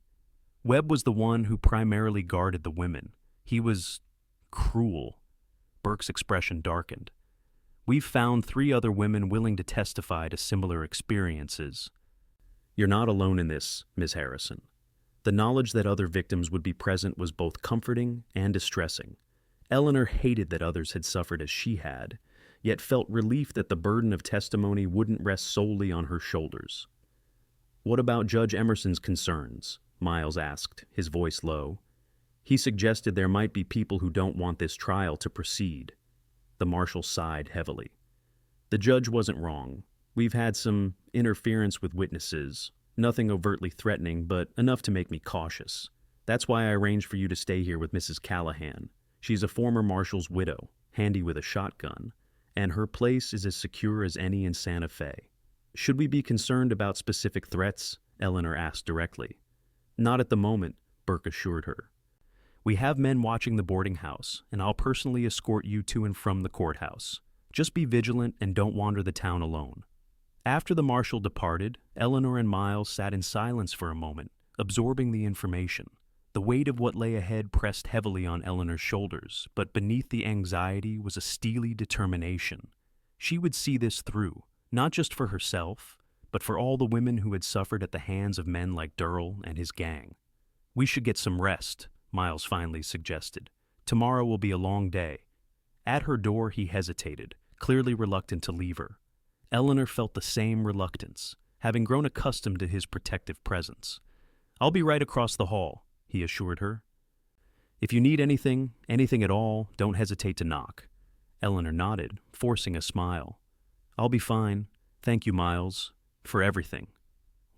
Webb was the one who primarily guarded the women. He was cruel. Burke's expression darkened. "We've found 3 other women willing to testify to similar experiences." "You're not alone in this, Miss Harrison." The knowledge that other victims would be present was both comforting and distressing. Eleanor hated that others had suffered as she had, yet felt relief that the burden of testimony wouldn't rest solely on her shoulders. "What about Judge Emerson's concerns?" Miles asked, his voice low. "He suggested there might be people who don't want this trial to proceed." The marshal sighed heavily. "The judge wasn't wrong. We've had some interference with witnesses. Nothing overtly threatening, but enough to make me cautious. That's why I arranged for you to stay here with Mrs. Callahan. She's a former marshal's widow, handy with a shotgun, and her place is as secure as any in Santa Fe." "Should we be concerned about specific threats?" Eleanor asked directly. "Not at the moment," Burke assured her. "We have men watching the boarding house, and I'll personally escort you to and from the courthouse. Just be vigilant and don't wander the town alone." After the marshal departed, Eleanor and Miles sat in silence for a moment, absorbing the information. The weight of what lay ahead pressed heavily on Eleanor's shoulders, but beneath the anxiety was a steely determination. She would see this through, not just for herself, but for all the women who had suffered at the hands of men like Durrell and his gang. "We should get some rest," Miles finally suggested. "Tomorrow will be a long day." At her door he hesitated, clearly reluctant to leave her. Eleanor felt the same reluctance, having grown accustomed to his protective presence. "I'll be right across the hall," he assured her. "If you need anything at all, don't hesitate to knock." Eleanor nodded, forcing a smile. "I'll be fine. Thank you, Miles, for everything."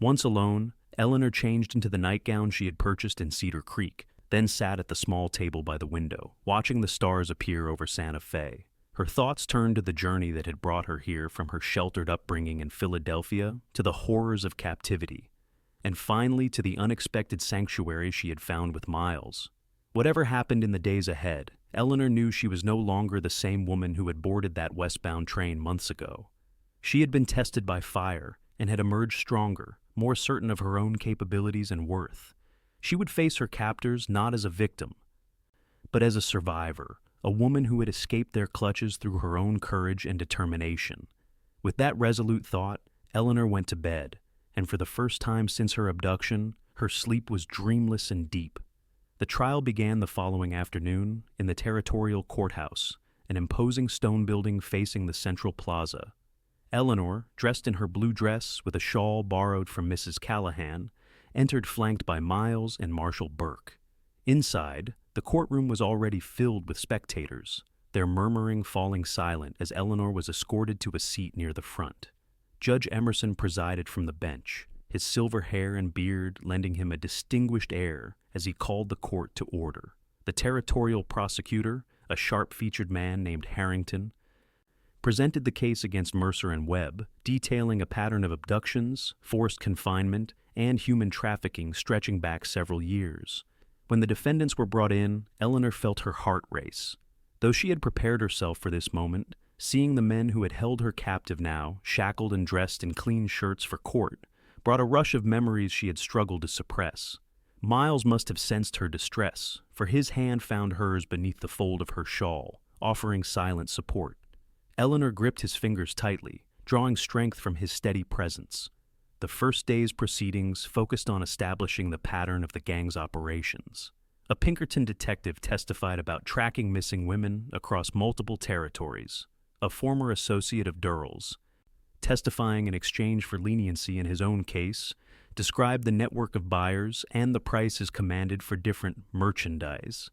Once alone, Eleanor changed into the nightgown she had purchased in Cedar Creek, then sat at the small table by the window, watching the stars appear over Santa Fe. Her thoughts turned to the journey that had brought her here, from her sheltered upbringing in Philadelphia to the horrors of captivity, and finally to the unexpected sanctuary she had found with Miles. Whatever happened in the days ahead, Eleanor knew she was no longer the same woman who had boarded that westbound train months ago. She had been tested by fire and had emerged stronger, more certain of her own capabilities and worth. She would face her captors not as a victim, but as a survivor, a woman who had escaped their clutches through her own courage and determination. With that resolute thought, Eleanor went to bed, and for the first time since her abduction, her sleep was dreamless and deep. The trial began the following afternoon in the territorial courthouse, an imposing stone building facing the central plaza. Eleanor, dressed in her blue dress with a shawl borrowed from Mrs. Callahan, entered flanked by Miles and Marshal Burke. Inside, the courtroom was already filled with spectators, their murmuring falling silent as Eleanor was escorted to a seat near the front. Judge Emerson presided from the bench, his silver hair and beard lending him a distinguished air as he called the court to order. The territorial prosecutor, a sharp-featured man named Harrington, presented the case against Mercer and Webb, detailing a pattern of abductions, forced confinement, and human trafficking stretching back several years. When the defendants were brought in, Eleanor felt her heart race. Though she had prepared herself for this moment, seeing the men who had held her captive now, shackled and dressed in clean shirts for court, brought a rush of memories she had struggled to suppress. Miles must have sensed her distress, for his hand found hers beneath the fold of her shawl, offering silent support. Eleanor gripped his fingers tightly, drawing strength from his steady presence. The first day's proceedings focused on establishing the pattern of the gang's operations. A Pinkerton detective testified about tracking missing women across multiple territories. A former associate of Durrell's, testifying in exchange for leniency in his own case, described the network of buyers and the prices commanded for different merchandise.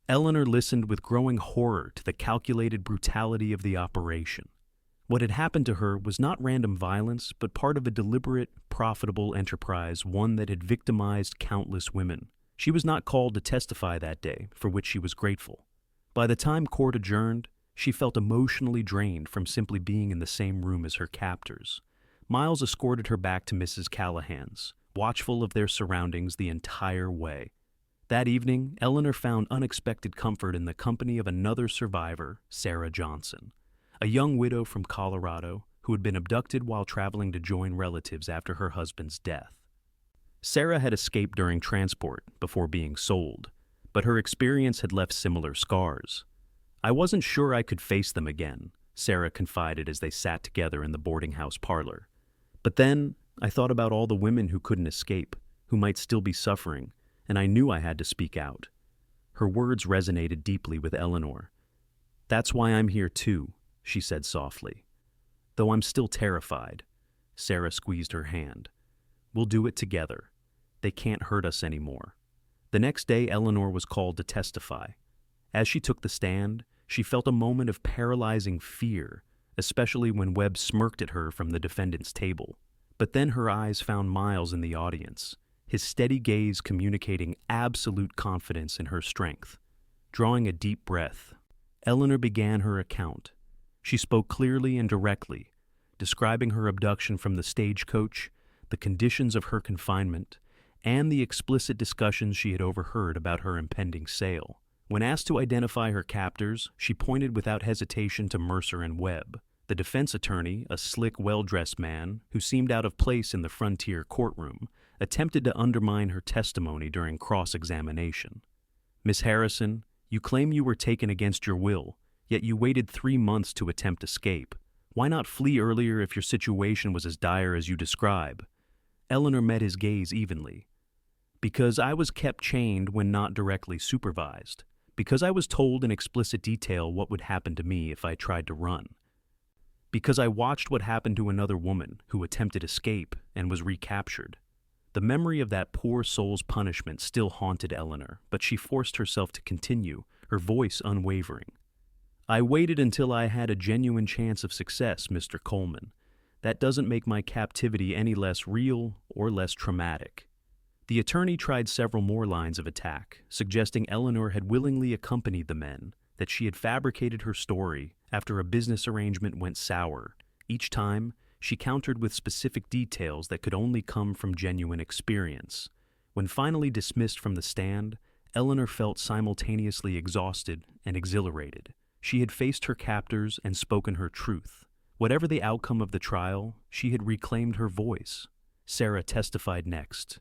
Eleanor listened with growing horror to the calculated brutality of the operation. What had happened to her was not random violence, but part of a deliberate, profitable enterprise, one that had victimized countless women. She was not called to testify that day, for which she was grateful. By the time court adjourned, she felt emotionally drained from simply being in the same room as her captors. Miles escorted her back to Mrs. Callahan's, watchful of their surroundings the entire way. That evening, Eleanor found unexpected comfort in the company of another survivor, Sarah Johnson, a young widow from Colorado who had been abducted while traveling to join relatives after her husband's death. Sarah had escaped during transport before being sold, but her experience had left similar scars. "I wasn't sure I could face them again," Sarah confided as they sat together in the boarding house parlor. "But then I thought about all the women who couldn't escape, who might still be suffering, and I knew I had to speak out." Her words resonated deeply with Eleanor. "That's why I'm here too," she said softly. "Though I'm still terrified." Sarah squeezed her hand. "We'll do it together. They can't hurt us anymore." The next day, Eleanor was called to testify. As she took the stand, she felt a moment of paralyzing fear, especially when Webb smirked at her from the defendant's table. But then her eyes found Miles in the audience, his steady gaze communicating absolute confidence in her strength. Drawing a deep breath, Eleanor began her account. She spoke clearly and directly, describing her abduction from the stagecoach, the conditions of her confinement, and the explicit discussions she had overheard about her impending sale. When asked to identify her captors, she pointed without hesitation to Mercer and Webb. The defense attorney, a slick, well-dressed man who seemed out of place in the frontier courtroom, attempted to undermine her testimony during cross-examination. "Miss Harrison, you claim you were taken against your will, yet you waited 3 months to attempt escape. Why not flee earlier if your situation was as dire as you describe?" Eleanor met his gaze evenly. "Because I was kept chained when not directly supervised. Because I was told in explicit detail what would happen to me if I tried to run. Because I watched what happened to another woman who attempted escape and was recaptured." The memory of that poor soul's punishment still haunted Eleanor, but she forced herself to continue, her voice unwavering. "I waited until I had a genuine chance of success, Mr. Coleman. That doesn't make my captivity any less real or less traumatic." The attorney tried several more lines of attack, suggesting Eleanor had willingly accompanied the men, that she had fabricated her story after a business arrangement went sour. Each time, she countered with specific details that could only come from genuine experience. When finally dismissed from the stand, Eleanor felt simultaneously exhausted and exhilarated. She had faced her captors and spoken her truth. Whatever the outcome of the trial, she had reclaimed her voice. Sarah testified next,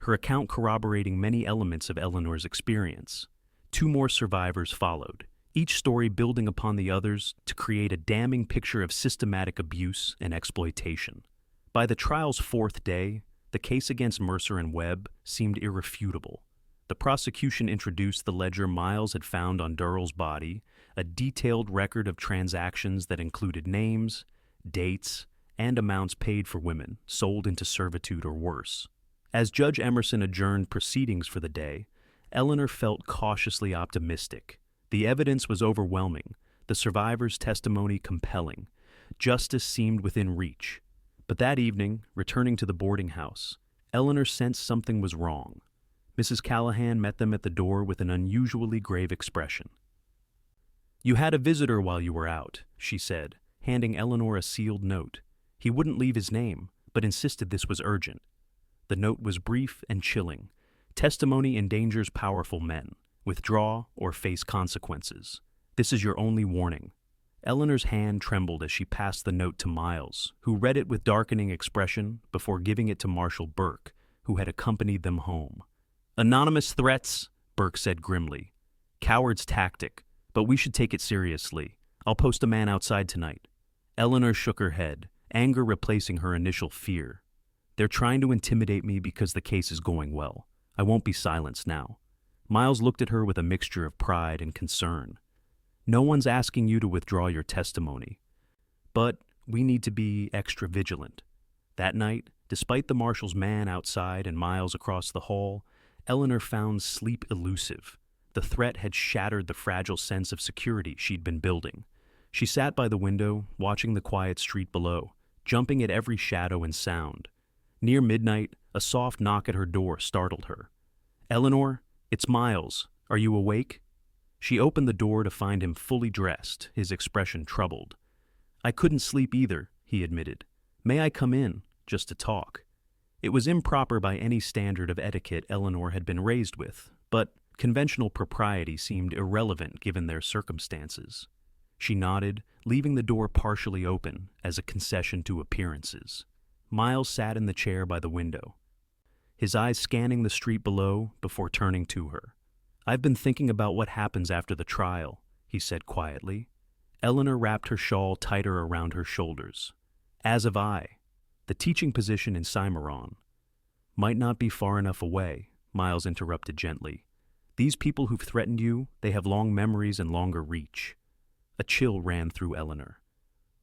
her account corroborating many elements of Eleanor's experience. 2 more survivors followed, each story building upon the others to create a damning picture of systematic abuse and exploitation. By the trial's 4th day, the case against Mercer and Webb seemed irrefutable. The prosecution introduced the ledger Miles had found on Durrell's body, a detailed record of transactions that included names, dates, and amounts paid for women sold into servitude or worse. As Judge Emerson adjourned proceedings for the day, Eleanor felt cautiously optimistic. The evidence was overwhelming, the survivor's testimony compelling. Justice seemed within reach. But that evening, returning to the boarding house, Eleanor sensed something was wrong. Mrs. Callahan met them at the door with an unusually grave expression. "You had a visitor while you were out," she said, handing Eleanor a sealed note. He wouldn't leave his name, but insisted this was urgent. The note was brief and chilling. "Testimony endangers powerful men. Withdraw or face consequences. This is your only warning." Eleanor's hand trembled as she passed the note to Miles, who read it with darkening expression before giving it to Marshal Burke, who had accompanied them home. "Anonymous threats," Burke said grimly. "Coward's tactic, but we should take it seriously. I'll post a man outside tonight." Eleanor shook her head, anger replacing her initial fear. "They're trying to intimidate me because the case is going well. I won't be silenced now." Miles looked at her with a mixture of pride and concern. "No one's asking you to withdraw your testimony. But we need to be extra vigilant." That night, despite the marshal's man outside and Miles across the hall, Eleanor found sleep elusive. The threat had shattered the fragile sense of security she'd been building. She sat by the window, watching the quiet street below, jumping at every shadow and sound. Near midnight, a soft knock at her door startled her. "Eleanor, it's Miles. Are you awake?" She opened the door to find him fully dressed, his expression troubled. "I couldn't sleep either," he admitted. "May I come in, just to talk?" It was improper by any standard of etiquette Eleanor had been raised with, but conventional propriety seemed irrelevant given their circumstances. She nodded, leaving the door partially open as a concession to appearances. Miles sat in the chair by the window, his eyes scanning the street below before turning to her. "I've been thinking about what happens after the trial," he said quietly. Eleanor wrapped her shawl tighter around her shoulders. "As have I. The teaching position in Cimarron might not be far enough away," Miles interrupted gently. "These people who've threatened you, they have long memories and longer reach." A chill ran through Eleanor.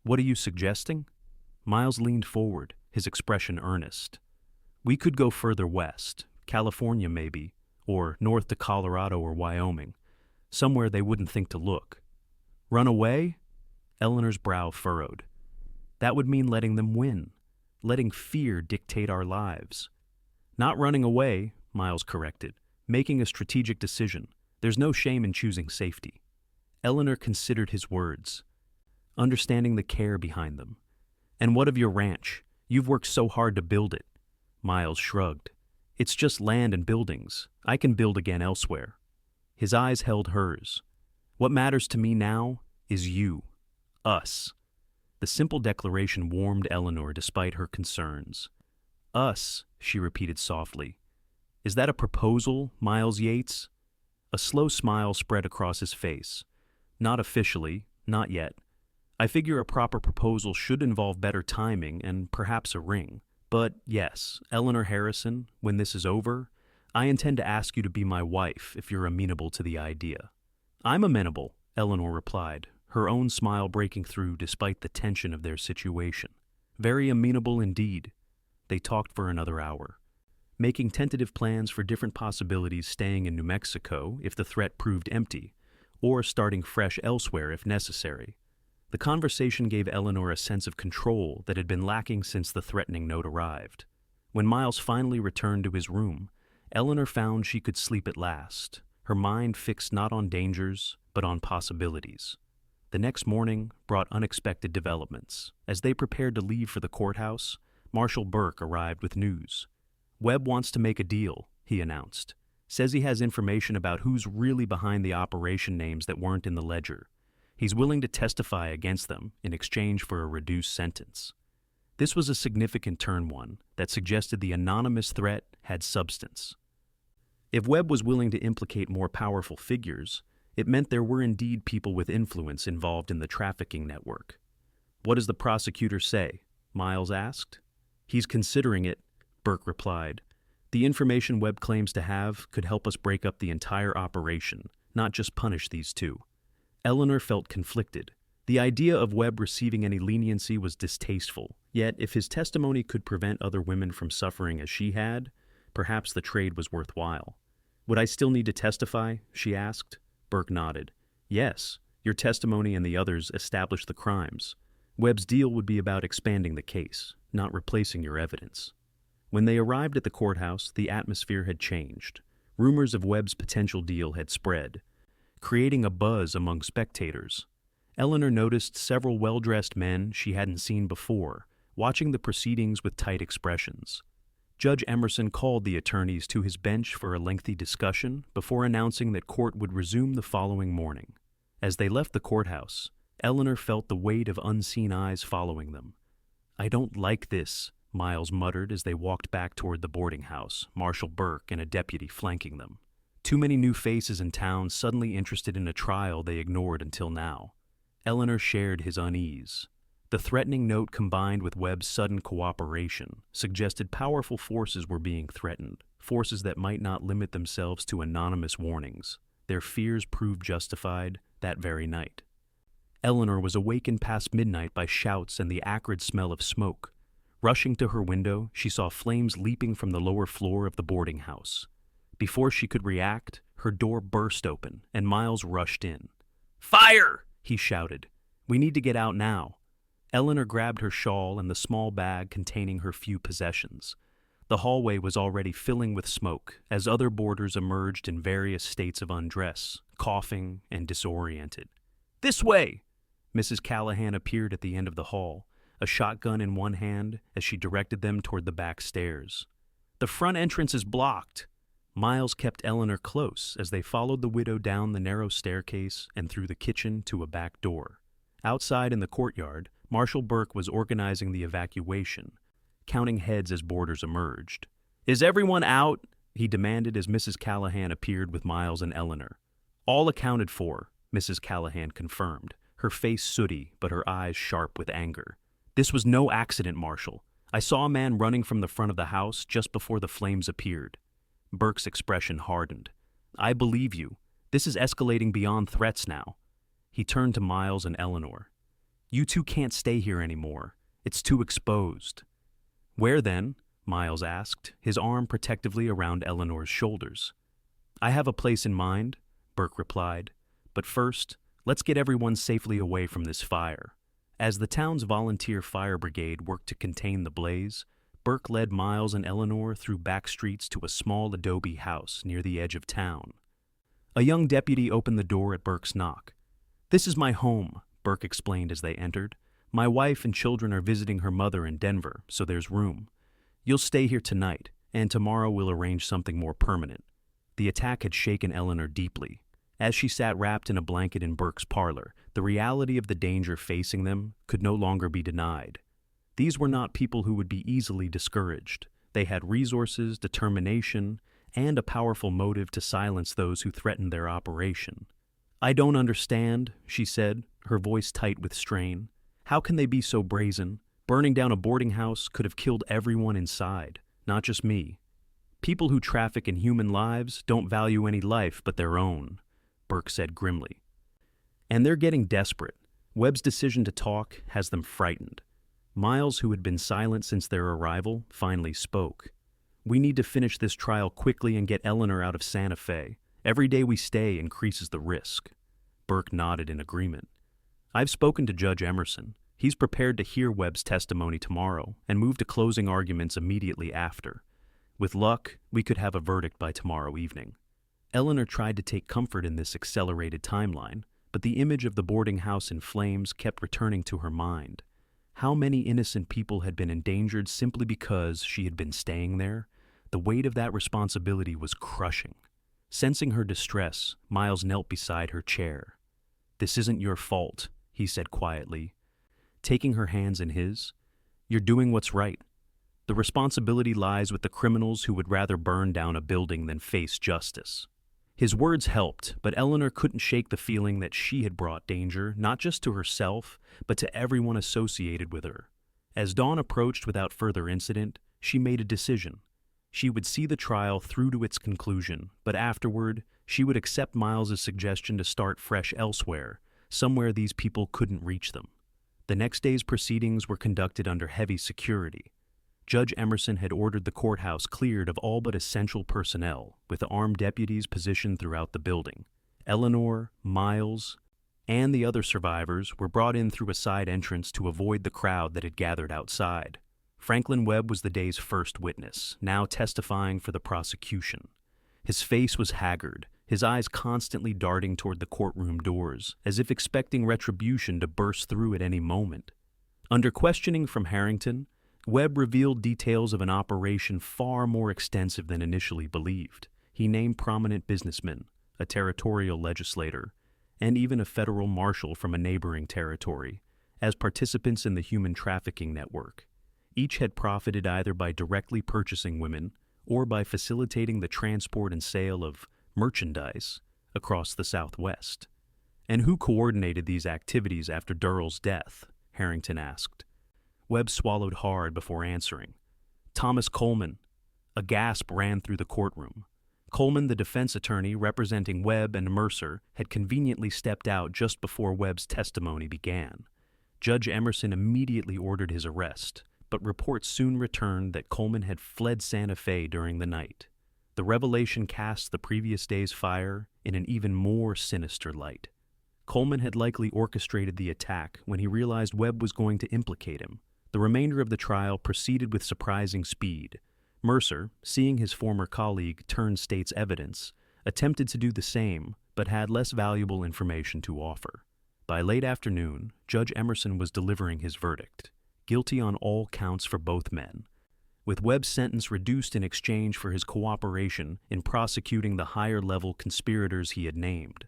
"What are you suggesting?" Miles leaned forward, his expression earnest. "We could go further west, California maybe, or north to Colorado or Wyoming, somewhere they wouldn't think to look." "Run away?" Eleanor's brow furrowed. "That would mean letting them win, letting fear dictate our lives." "Not running away," Miles corrected, "making a strategic decision. There's no shame in choosing safety." Eleanor considered his words, understanding the care behind them. "And what of your ranch? You've worked so hard to build it." Miles shrugged. "It's just land and buildings. I can build again elsewhere." His eyes held hers. "What matters to me now is you. Us." The simple declaration warmed Eleanor despite her concerns. "Us," she repeated softly. "Is that a proposal, Miles Yates?" A slow smile spread across his face. "Not officially, not yet. I figure a proper proposal should involve better timing and perhaps a ring. But yes, Eleanor Harrison, when this is over, I intend to ask you to be my wife if you're amenable to the idea." "I'm amenable," Eleanor replied, her own smile breaking through despite the tension of their situation. "Very amenable indeed." They talked for another hour, making tentative plans for different possibilities, staying in New Mexico if the threat proved empty, or starting fresh elsewhere if necessary. The conversation gave Eleanor a sense of control that had been lacking since the threatening note arrived. When Miles finally returned to his room, Eleanor found she could sleep at last, her mind fixed not on dangers, but on possibilities. The next morning brought unexpected developments. As they prepared to leave for the courthouse, Marshal Burke arrived with news. "Webb wants to make a deal," he announced. "Says he has information about who's really behind the operation names that weren't in the ledger. He's willing to testify against them in exchange for a reduced sentence." This was a significant turn, one that suggested the anonymous threat had substance. If Webb was willing to implicate more powerful figures, it meant there were indeed people with influence involved in the trafficking network. "What does the prosecutor say?" Miles asked. "He's considering it," Burke replied. "The information Webb claims to have could help us break up the entire operation, not just punish these two." Eleanor felt conflicted. The idea of Webb receiving any leniency was distasteful, yet if his testimony could prevent other women from suffering as she had, perhaps the trade was worthwhile. Would I still need to testify? She asked. Burke nodded. Yes, your testimony and the others established the crimes. Webb's deal would be about expanding the case, not replacing your evidence. When they arrived at the courthouse, the atmosphere had changed. Rumors of Webb's potential deal had spread, creating a buzz among spectators. Eleanor noticed several well-dressed men she hadn't seen before, watching the proceedings with tight expressions. Judge Emerson called the attorneys to his bench for a lengthy discussion before announcing that court would resume the following morning. As they left the courthouse, Eleanor felt the weight of unseen eyes following them. "I don't like this," Miles muttered as they walked back toward the boarding house, Marshal Burke and a deputy flanking them. Too many new faces in town suddenly interested in a trial they ignored until now. Eleanor shared his unease. The threatening note combined with Webb's sudden cooperation suggested powerful forces were being threatened, forces that might not limit themselves to anonymous warnings. Their fears proved justified that very night. Eleanor was awakened past midnight by shouts and the acrid smell of smoke. Rushing to her window, she saw flames leaping from the lower floor of the boarding house. Before she could react, her door burst open and Miles rushed in. "Fire!" he shouted. "We need to get out now." Eleanor grabbed her shawl and the small bag containing her few possessions. The hallway was already filling with smoke as other boarders emerged in various states of undress, coughing and disoriented. "This way!" Mrs. Callahan appeared at the end of the hall, a shotgun in one hand as she directed them toward the back stairs. "The front entrance is blocked." Miles kept Eleanor close as they followed the widow down the narrow staircase and through the kitchen to a back door. Outside in the courtyard, Marshal Burke was organizing the evacuation, counting heads as boarders emerged. "Is everyone out?" he demanded as Mrs. Callahan appeared with Miles and Eleanor. "All accounted for," Mrs. Callahan confirmed, her face sooty but her eyes sharp with anger. "This was no accident, Marshal. I saw a man running from the front of the house just before the flames appeared." Burke's expression hardened. "I believe you. This is escalating beyond threats now." He turned to Miles and Eleanor. "You two can't stay here anymore. It's too exposed." "Where then?" Miles asked, his arm protectively around Eleanor's shoulders. "I have a place in mind," Burke replied. "But first, let's get everyone safely away from this fire." As the town's volunteer fire brigade worked to contain the blaze, Burke led Miles and Eleanor through back streets to a small adobe house near the edge of town. A young deputy opened the door at Burke's knock. "This is my home," Burke explained as they entered. "My wife and children are visiting her mother in Denver, so there's room. You'll stay here tonight, and tomorrow we'll arrange something more permanent." The attack had shaken Eleanor deeply. As she sat wrapped in a blanket in Burke's parlor, the reality of the danger facing them could no longer be denied. These were not people who would be easily discouraged. They had resources, determination, and a powerful motive to silence those who threatened their operation. "I don't understand," she said, her voice tight with strain. "How can they be so brazen? Burning down a boarding house could have killed everyone inside, not just me. People who traffic in human lives don't value any life but their own," Burke said grimly. "And they're getting desperate. Webb's decision to talk has them frightened." Miles, who had been silent since their arrival, finally spoke. "We need to finish this trial quickly and get Eleanor out of Santa Fe. Every day we stay increases the risk." Burke nodded in agreement. "I've spoken to Judge Emerson. He's prepared to hear Webb's testimony tomorrow and move to closing arguments immediately after. With luck, we could have a verdict by tomorrow evening." Eleanor tried to take comfort in this accelerated timeline, but the image of the boarding house in flames kept returning to her mind. How many innocent people had been endangered simply because she had been staying there? The weight of that responsibility was crushing. Sensing her distress, Miles knelt beside her chair. "This isn't your fault," he said quietly, taking her hands in his. "You're doing what's right. The responsibility lies with the criminals who would rather burn down a building than face justice." His words helped, but Eleanor couldn't shake the feeling that she had brought danger not just to herself, but to everyone associated with her. As dawn approached without further incident, she made a decision. She would see the trial through to its conclusion, but afterward, she would accept Miles's suggestion to start fresh elsewhere, somewhere these people couldn't reach them. The next day's proceedings were conducted under heavy security. Judge Emerson had ordered the courthouse cleared of all but essential personnel, with armed deputies positioned throughout the building. Eleanor, Miles, and the other survivors were brought in through a side entrance to avoid the crowd that had gathered outside. Franklin Webb was the day's first witness, now testifying for the prosecution. His face was haggard, his eyes constantly darting toward the courtroom doors, as if expecting retribution to burst through at any moment. Under questioning from Harrington, Webb revealed details of an operation far more extensive than initially believed. He named prominent businessmen, a territorial legislator, and even a federal marshal from a neighboring territory, as participants in the human trafficking network. Each had profited either by directly purchasing women or by facilitating the transport and sale of merchandise across the Southwest. And who coordinated these activities after Durrell's death? Harrington asked. Webb swallowed hard before answering. Thomas Coleman. A gasp ran through the courtroom. Coleman, the defense attorney representing Webb and Mercer, had conveniently stepped out just before Webb's testimony began. Judge Emerson immediately ordered his arrest, but reports soon returned that Coleman had fled Santa Fe during the night. The revelation cast the previous day's fire in an even more sinister light. Coleman had likely orchestrated the attack when he realized Webb was going to implicate him. The remainder of the trial proceeded with surprising speed. Mercer, seeing his former colleague turn state's evidence, attempted to do the same, but had less valuable information to offer. By late afternoon, Judge Emerson was delivering his verdict, guilty on all counts for both men, with Webb's sentence reduced in exchange for his cooperation in prosecuting the higher-level conspirators he had named.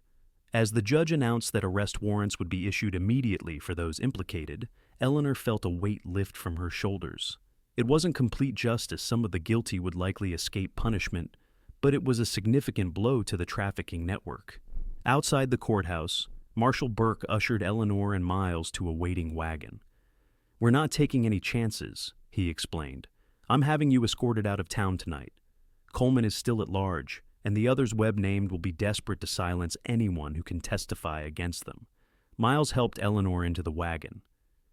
As the judge announced that arrest warrants would be issued immediately for those implicated, Eleanor felt a weight lift from her shoulders. It wasn't complete justice. Some of the guilty would likely escape punishment, but it was a significant blow to the trafficking network. Outside the courthouse, Marshal Burke ushered Eleanor and Miles to a waiting wagon. "We're not taking any chances," he explained. "I'm having you escorted out of town tonight. Coleman is still at large, and the others Webb named will be desperate to silence anyone who can testify against them." Miles helped Eleanor into the wagon.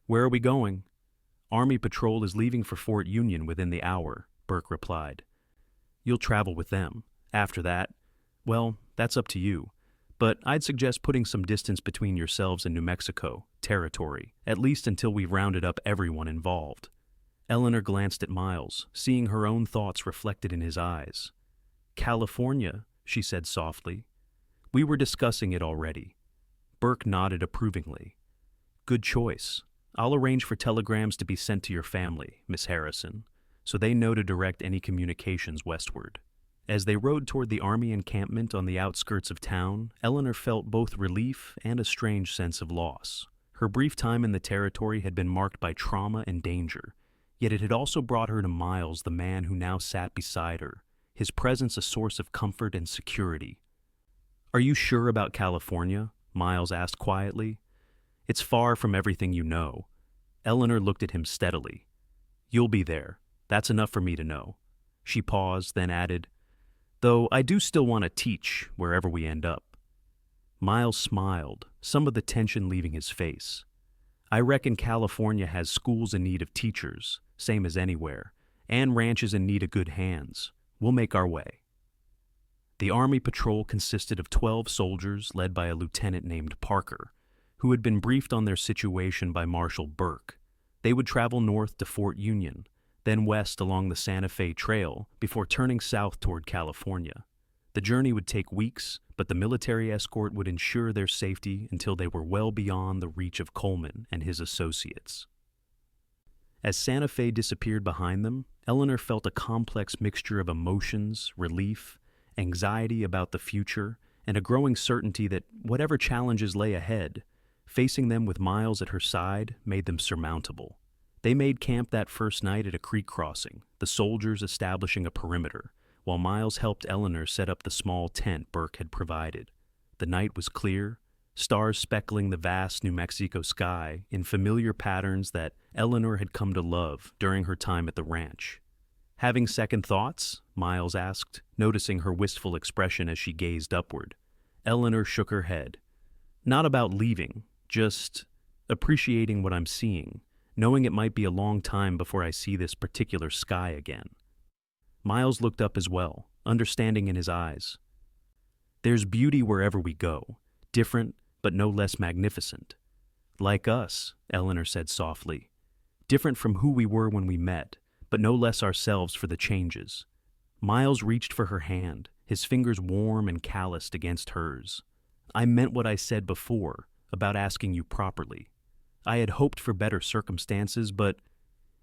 "Where are we going?" "Army patrol is leaving for Fort Union within the hour," Burke replied. "You'll travel with them. After that, well, that's up to you. But I'd suggest putting some distance between yourselves and New Mexico territory, at least until we've rounded up everyone involved." Eleanor glanced at Miles, seeing her own thoughts reflected in his eyes. "California," she said softly. "We were discussing it already." Burke nodded approvingly. "Good choice. I'll arrange for telegrams to be sent to your family, Miss Harrison, so they know to direct any communications westward." As they rode toward the Army encampment on the outskirts of town, Eleanor felt both relief and a strange sense of loss. Her brief time in the territory had been marked by trauma and danger, yet it had also brought her to Miles, the man who now sat beside her, his presence a source of comfort and security. "Are you sure about California?" Miles asked quietly. "It's far from everything you know." Eleanor looked at him steadily. "You'll be there. That's enough for me to know." She paused, then added, "Though I do still want to teach wherever we end up." Miles smiled, some of the tension leaving his face. "I reckon California has schools in need of teachers, same as anywhere, and ranches in need of good hands. We'll make our way." The Army patrol consisted of 12 soldiers led by a lieutenant named Parker, who had been briefed on their situation by Marshal Burke. They would travel north to Fort Union, then west along the Santa Fe Trail before turning south toward California. The journey would take weeks, but the military escort would ensure their safety until they were well beyond the reach of Coleman and his associates. As Santa Fe disappeared behind them, Eleanor felt a complex mixture of emotions, relief, anxiety about the future, and a growing certainty that whatever challenges lay ahead, facing them with Miles at her side made them surmountable. They made camp that first night at a creek crossing, the soldiers establishing a perimeter, while Miles helped Eleanor set up the small tent Burke had provided. The night was clear, stars speckling the vast New Mexico sky in familiar patterns that Eleanor had come to love during her time at the ranch. "Having second thoughts?" Miles asked, noticing her wistful expression as she gazed upward. Eleanor shook her head. "Not about leaving, just appreciating what I'm seeing, knowing it might be a long time before I see this particular sky again. Miles looked up as well, understanding in his eyes. There's beauty wherever we go, different but no less magnificent. Like us, Eleanor said softly. Different from who we were when we met, but no less ourselves for the changes. Miles reached for her hand, his fingers warm and calloused against hers. I meant what I said before, about asking you properly. I had hoped for better circumstances, but...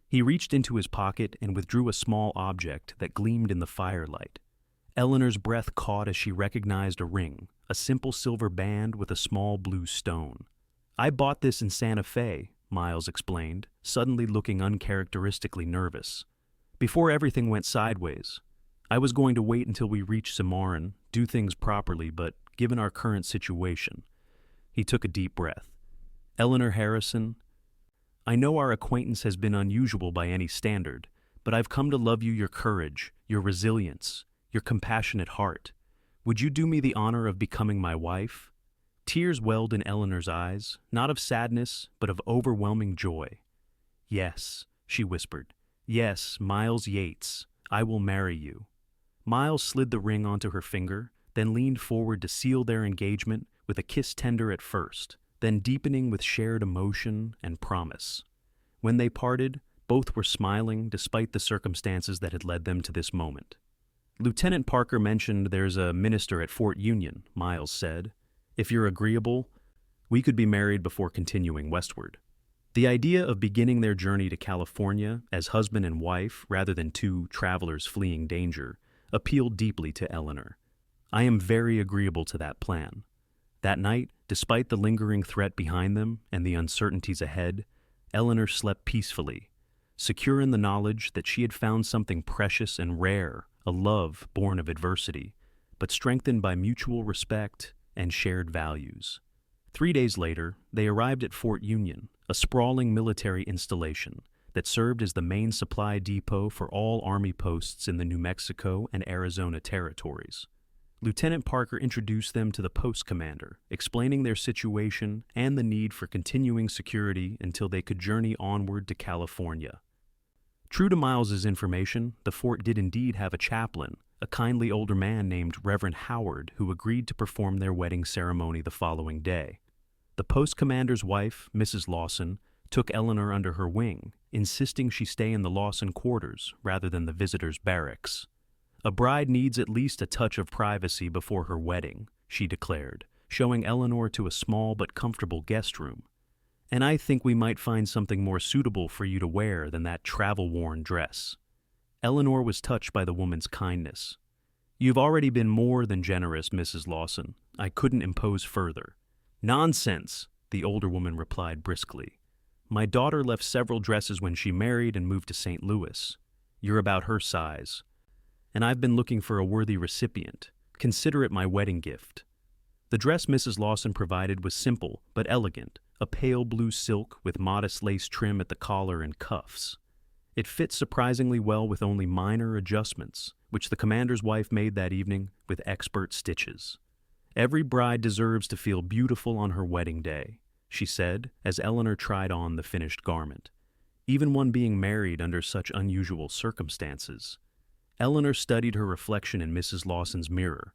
He reached into his pocket and withdrew a small object that gleamed in the firelight. Eleanor's breath caught as she recognized a ring, a simple silver band with a small blue stone. I bought this in Santa Fe, Miles explained, suddenly looking uncharacteristically nervous. Before everything went sideways. I was going to wait until we reached Cimarron, do things properly, but given our current situation... He took a deep breath. Eleanor Harrison, I know our acquaintance has been unusual by any standard, but I've come to love your courage, your resilience, your compassionate heart. Would you do me the honor of becoming my wife? Tears welled in Eleanor's eyes, not of sadness, but of overwhelming joy. Yes, she whispered. Yes, Miles Yates, I will marry you. Miles slid the ring onto her finger, then leaned forward to seal their engagement with a kiss tender at first, then deepening with shared emotion and promise. When they parted, both were smiling despite the circumstances that had led them to this moment. Lieutenant Parker mentioned there's a minister at Fort Union, Miles said. If you're agreeable, we could be married before continuing westward. The idea of beginning their journey to California as husband and wife rather than two travelers fleeing danger appealed deeply to Eleanor. I am very agreeable to that plan. That night, despite the lingering threat behind them and the uncertainties ahead, Eleanor slept peacefully, secure in the knowledge that she had found something precious and rare, a love born of adversity, but strengthened by mutual respect and shared values. 3 days later, they arrived at Fort Union, a sprawling military installation that served as the main supply depot for all Army posts in the New Mexico and Arizona territories. Lieutenant Parker introduced them to the post commander, explaining their situation and the need for continuing security until they could journey onward to California. True to Miles's information, the fort did indeed have a chaplain, a kindly older man named Reverend Howard, who agreed to perform their wedding ceremony the following day. The post commander's wife, Mrs. Lawson, took Eleanor under her wing, insisting she stay in the Lawson quarters rather than the visitors' barracks. A bride needs at least a touch of privacy before her wedding, she declared, showing Eleanor to a small but comfortable guest room. And I think we might find something more suitable for you to wear than that travel-worn dress. Eleanor was touched by the woman's kindness. You've already been more than generous, Mrs. Lawson. I couldn't impose further. Nonsense, the older woman replied briskly. My daughter left several dresses when she married and moved to St. Louis. You're about her size. And I've been looking for a worthy recipient. Consider it my wedding gift. The dress Mrs. Lawson provided was simple but elegant, a pale blue silk with modest lace trim at the collar and cuffs. It fit surprisingly well with only minor adjustments, which the commander's wife made that evening with expert stitches. Every bride deserves to feel beautiful on her wedding day, she said, as Eleanor tried on the finished garment, even one being married under such unusual circumstances. Eleanor studied her reflection in Mrs. Lawson's mirror.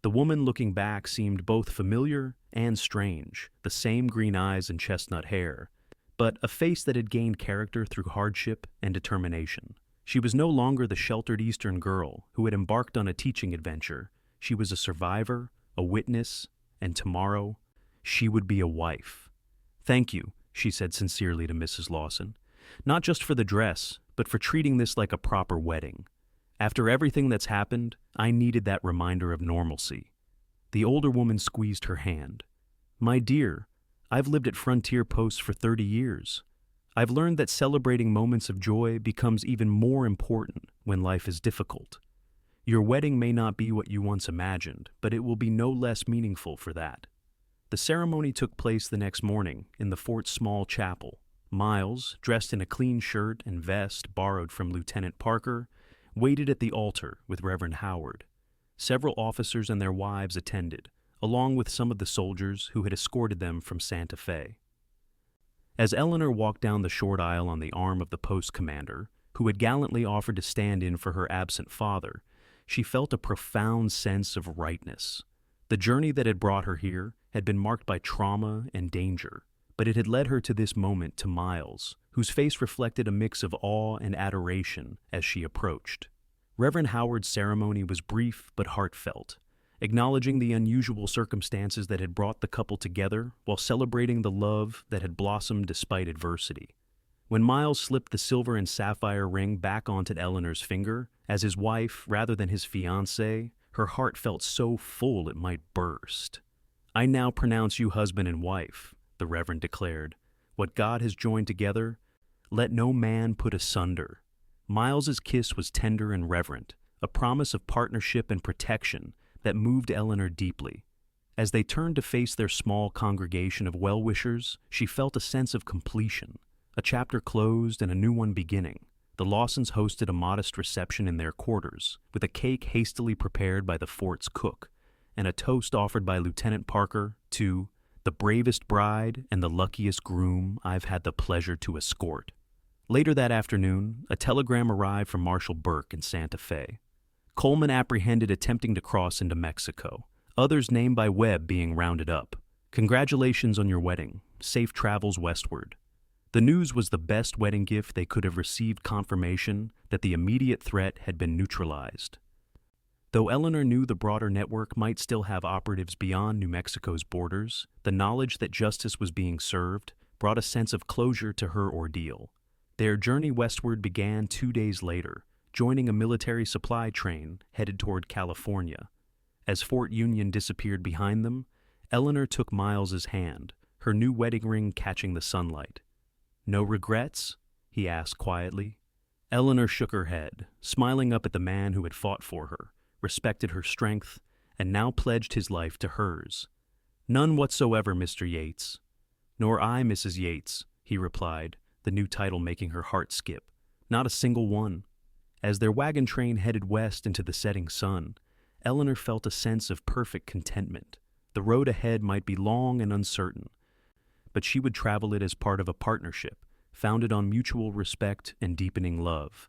The woman looking back seemed both familiar and strange, the same green eyes and chestnut hair, but a face that had gained character through hardship and determination. She was no longer the sheltered Eastern girl who had embarked on a teaching adventure. She was a survivor, a witness, and tomorrow, she would be a wife. Thank you, she said sincerely to Mrs. Lawson, not just for the dress, but for treating this like a proper wedding. After everything that's happened, I needed that reminder of normalcy. The older woman squeezed her hand. My dear, I've lived at frontier posts for 30 years. I've learned that celebrating moments of joy becomes even more important when life is difficult. Your wedding may not be what you once imagined, but it will be no less meaningful for that. The ceremony took place the next morning in the fort's small chapel. Miles, dressed in a clean shirt and vest borrowed from Lieutenant Parker, waited at the altar with Reverend Howard. Several officers and their wives attended, along with some of the soldiers who had escorted them from Santa Fe. As Eleanor walked down the short aisle on the arm of the post commander, who had gallantly offered to stand in for her absent father, she felt a profound sense of rightness. The journey that had brought her here had been marked by trauma and danger, but it had led her to this moment to Miles, whose face reflected a mix of awe and adoration as she approached. Reverend Howard's ceremony was brief but heartfelt, acknowledging the unusual circumstances that had brought the couple together while celebrating the love that had blossomed despite adversity. When Miles slipped the silver and sapphire ring back onto Eleanor's finger, as his wife rather than his fiancée, her heart felt so full it might burst. "I now pronounce you husband and wife," the Reverend declared. "What God has joined together, let no man put asunder." Miles's kiss was tender and reverent, a promise of partnership and protection that moved Eleanor deeply. As they turned to face their small congregation of well-wishers, she felt a sense of completion. A chapter closed and a new one beginning. The Lawsons hosted a modest reception in their quarters, with a cake hastily prepared by the fort's cook, and a toast offered by Lieutenant Parker to "the bravest bride and the luckiest groom I've had the pleasure to escort." Later that afternoon, a telegram arrived from Marshal Burke in Santa Fe. Coleman apprehended attempting to cross into Mexico, others named by Webb being rounded up. "Congratulations on your wedding. Safe travels westward." The news was the best wedding gift they could have received, confirmation that the immediate threat had been neutralized. Though Eleanor knew the broader network might still have operatives beyond New Mexico's borders, the knowledge that justice was being served brought a sense of closure to her ordeal. Their journey westward began 2 days later, joining a military supply train headed toward California. As Fort Union disappeared behind them, Eleanor took Miles's hand, her new wedding ring catching the sunlight. "No regrets?" he asked quietly. Eleanor shook her head, smiling up at the man who had fought for her, respected her strength, and now pledged his life to hers. "None whatsoever, Mr. Yates." "Nor I, Mrs. Yates," he replied, the new title making her heart skip. "Not a single one." As their wagon train headed west into the setting sun, Eleanor felt a sense of perfect contentment. The road ahead might be long and uncertain, but she would travel it as part of a partnership, founded on mutual respect and deepening love,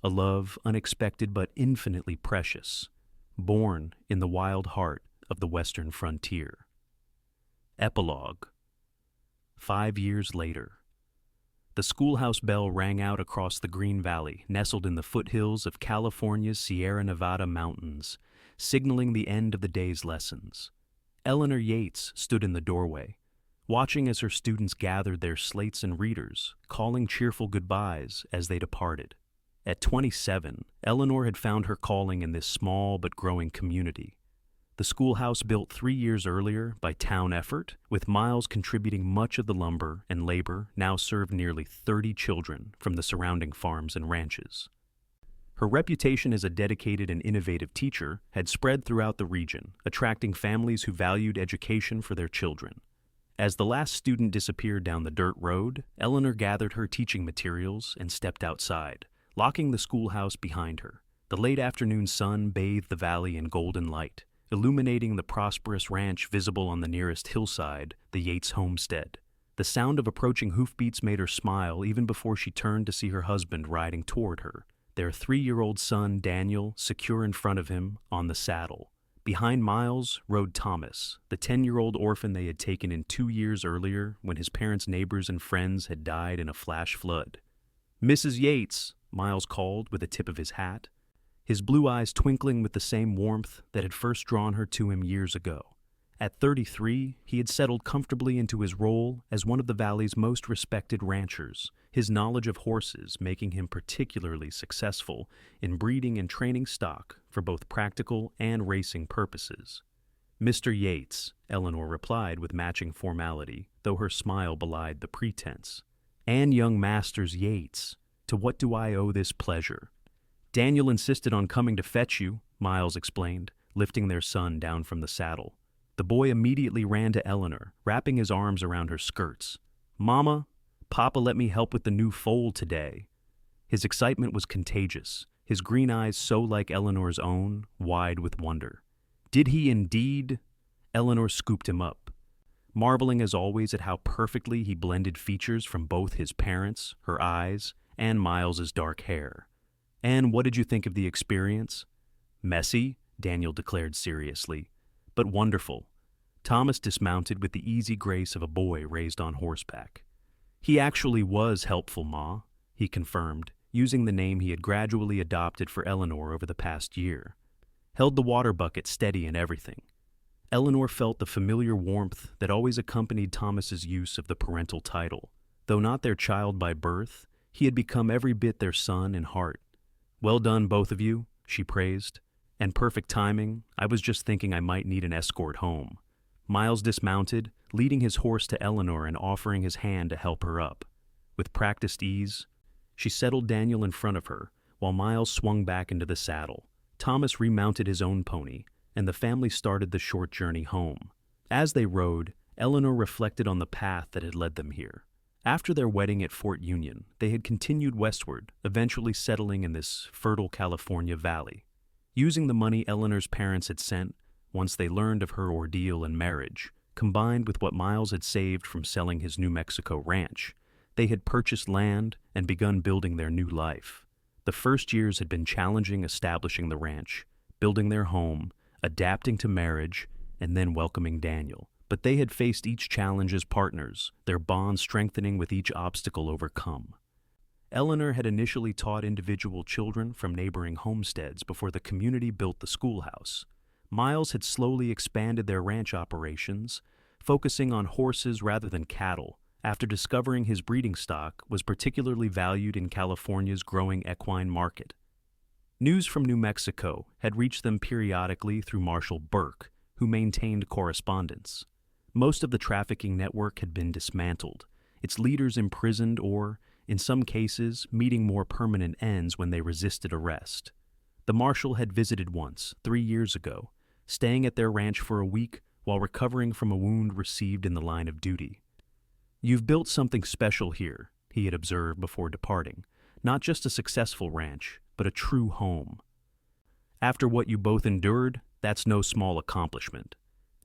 a love unexpected but infinitely precious, born in the wild heart of the western frontier. Epilogue. 5 years later. The schoolhouse bell rang out across the green valley, nestled in the foothills of California's Sierra Nevada mountains, signaling the end of the day's lessons. Eleanor Yates stood in the doorway, watching as her students gathered their slates and readers, calling cheerful goodbyes as they departed. At 27, Eleanor had found her calling in this small but growing community. The schoolhouse, built 3 years earlier by town effort, with Miles contributing much of the lumber and labor, now served nearly 30 children from the surrounding farms and ranches. Her reputation as a dedicated and innovative teacher had spread throughout the region, attracting families who valued education for their children. As the last student disappeared down the dirt road, Eleanor gathered her teaching materials and stepped outside, locking the schoolhouse behind her. The late afternoon sun bathed the valley in golden light, illuminating the prosperous ranch visible on the nearest hillside, the Yates homestead. The sound of approaching hoofbeats made her smile even before she turned to see her husband riding toward her, their 3-year-old son, Daniel, secure in front of him on the saddle. Behind Miles rode Thomas, the 10-year-old orphan they had taken in 2 years earlier when his parents' neighbors and friends had died in a flash flood. "Mrs. Yates," Miles called with a tip of his hat, his blue eyes twinkling with the same warmth that had first drawn her to him years ago. At 33, he had settled comfortably into his role as one of the valley's most respected ranchers, his knowledge of horses making him particularly successful in breeding and training stock for both practical and racing purposes. "Mr. Yates," Eleanor replied with matching formality, though her smile belied the pretense. "And young Masters Yates, to what do I owe this pleasure?" "Daniel insisted on coming to fetch you," Miles explained, lifting their son down from the saddle. The boy immediately ran to Eleanor, wrapping his arms around her skirts. "Mama, Papa let me help with the new foal today." His excitement was contagious, his green eyes so like Eleanor's own, wide with wonder. "Did he indeed?" Eleanor scooped him up. marveling as always at how perfectly he blended features from both his parents, her eyes, and Miles's dark hair. "And what did you think of the experience?" "Messy," Daniel declared seriously, "but wonderful." Thomas dismounted with the easy grace of a boy raised on horseback. "He actually was helpful, Ma," he confirmed, using the name he had gradually adopted for Eleanor over the past year. "Held the water bucket steady and everything." Eleanor felt the familiar warmth that always accompanied Thomas's use of the parental title. Though not their child by birth, he had become every bit their son in heart. "Well done, both of you," she praised. "And perfect timing. I was just thinking I might need an escort home." Miles dismounted, leading his horse to Eleanor and offering his hand to help her up. With practiced ease, she settled Daniel in front of her, while Miles swung back into the saddle. Thomas remounted his own pony, and the family started the short journey home. As they rode, Eleanor reflected on the path that had led them here. After their wedding at Fort Union, they had continued westward, eventually settling in this fertile California valley. Using the money Eleanor's parents had sent, once they learned of her ordeal and marriage, combined with what Miles had saved from selling his New Mexico ranch, they had purchased land and begun building their new life. The first years had been challenging establishing the ranch, building their home, adapting to marriage, and then welcoming Daniel. But they had faced each challenge as partners, their bond strengthening with each obstacle overcome. Eleanor had initially taught individual children from neighboring homesteads before the community built the schoolhouse. Miles had slowly expanded their ranch operations, focusing on horses rather than cattle, after discovering his breeding stock was particularly valued in California's growing equine market. News from New Mexico had reached them periodically through Marshal Burke, who maintained correspondence. Most of the trafficking network had been dismantled, its leaders imprisoned or, in some cases, meeting more permanent ends when they resisted arrest. The marshal had visited once, 3 years ago, staying at their ranch for a week while recovering from a wound received in the line of duty. "You've built something special here," he had observed before departing. "Not just a successful ranch, but a true home." "After what you both endured, that's no small accomplishment."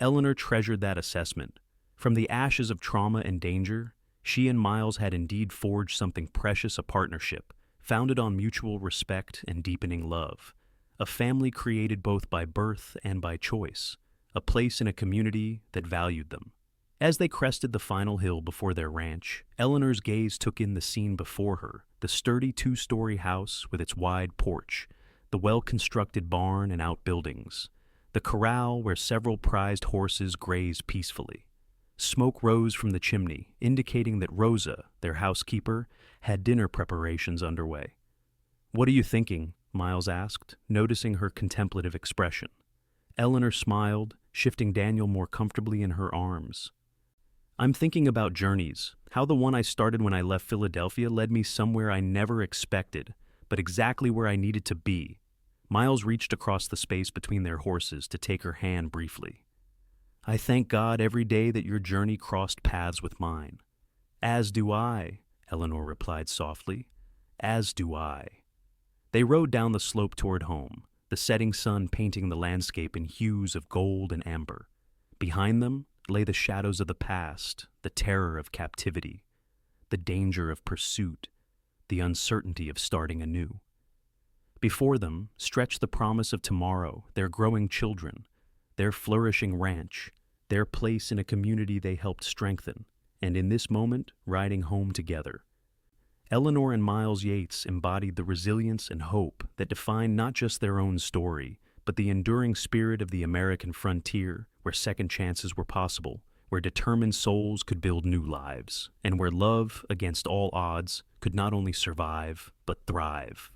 Eleanor treasured that assessment. From the ashes of trauma and danger, she and Miles had indeed forged something precious, a partnership, founded on mutual respect and deepening love. A family created both by birth and by choice, a place in a community that valued them. As they crested the final hill before their ranch, Eleanor's gaze took in the scene before her, the sturdy 2-story house with its wide porch, the well-constructed barn and outbuildings, the corral where several prized horses grazed peacefully. Smoke rose from the chimney, indicating that Rosa, their housekeeper, had dinner preparations underway. "What are you thinking?" Miles asked, noticing her contemplative expression. Eleanor smiled, shifting Daniel more comfortably in her arms. "I'm thinking about journeys, how the one I started when I left Philadelphia led me somewhere I never expected, but exactly where I needed to be." Miles reached across the space between their horses to take her hand briefly. "I thank God every day that your journey crossed paths with mine." "As do I," Eleanor replied softly. "As do I." They rode down the slope toward home, the setting sun painting the landscape in hues of gold and amber. Behind them lay the shadows of the past, the terror of captivity, the danger of pursuit, the uncertainty of starting anew. Before them stretched the promise of tomorrow, their growing children, their flourishing ranch, their place in a community they helped strengthen, and in this moment, riding home together. Eleanor and Miles Yates embodied the resilience and hope that defined not just their own story, but the enduring spirit of the American frontier, where second chances were possible, where determined souls could build new lives, and where love, against all odds, could not only survive, but thrive.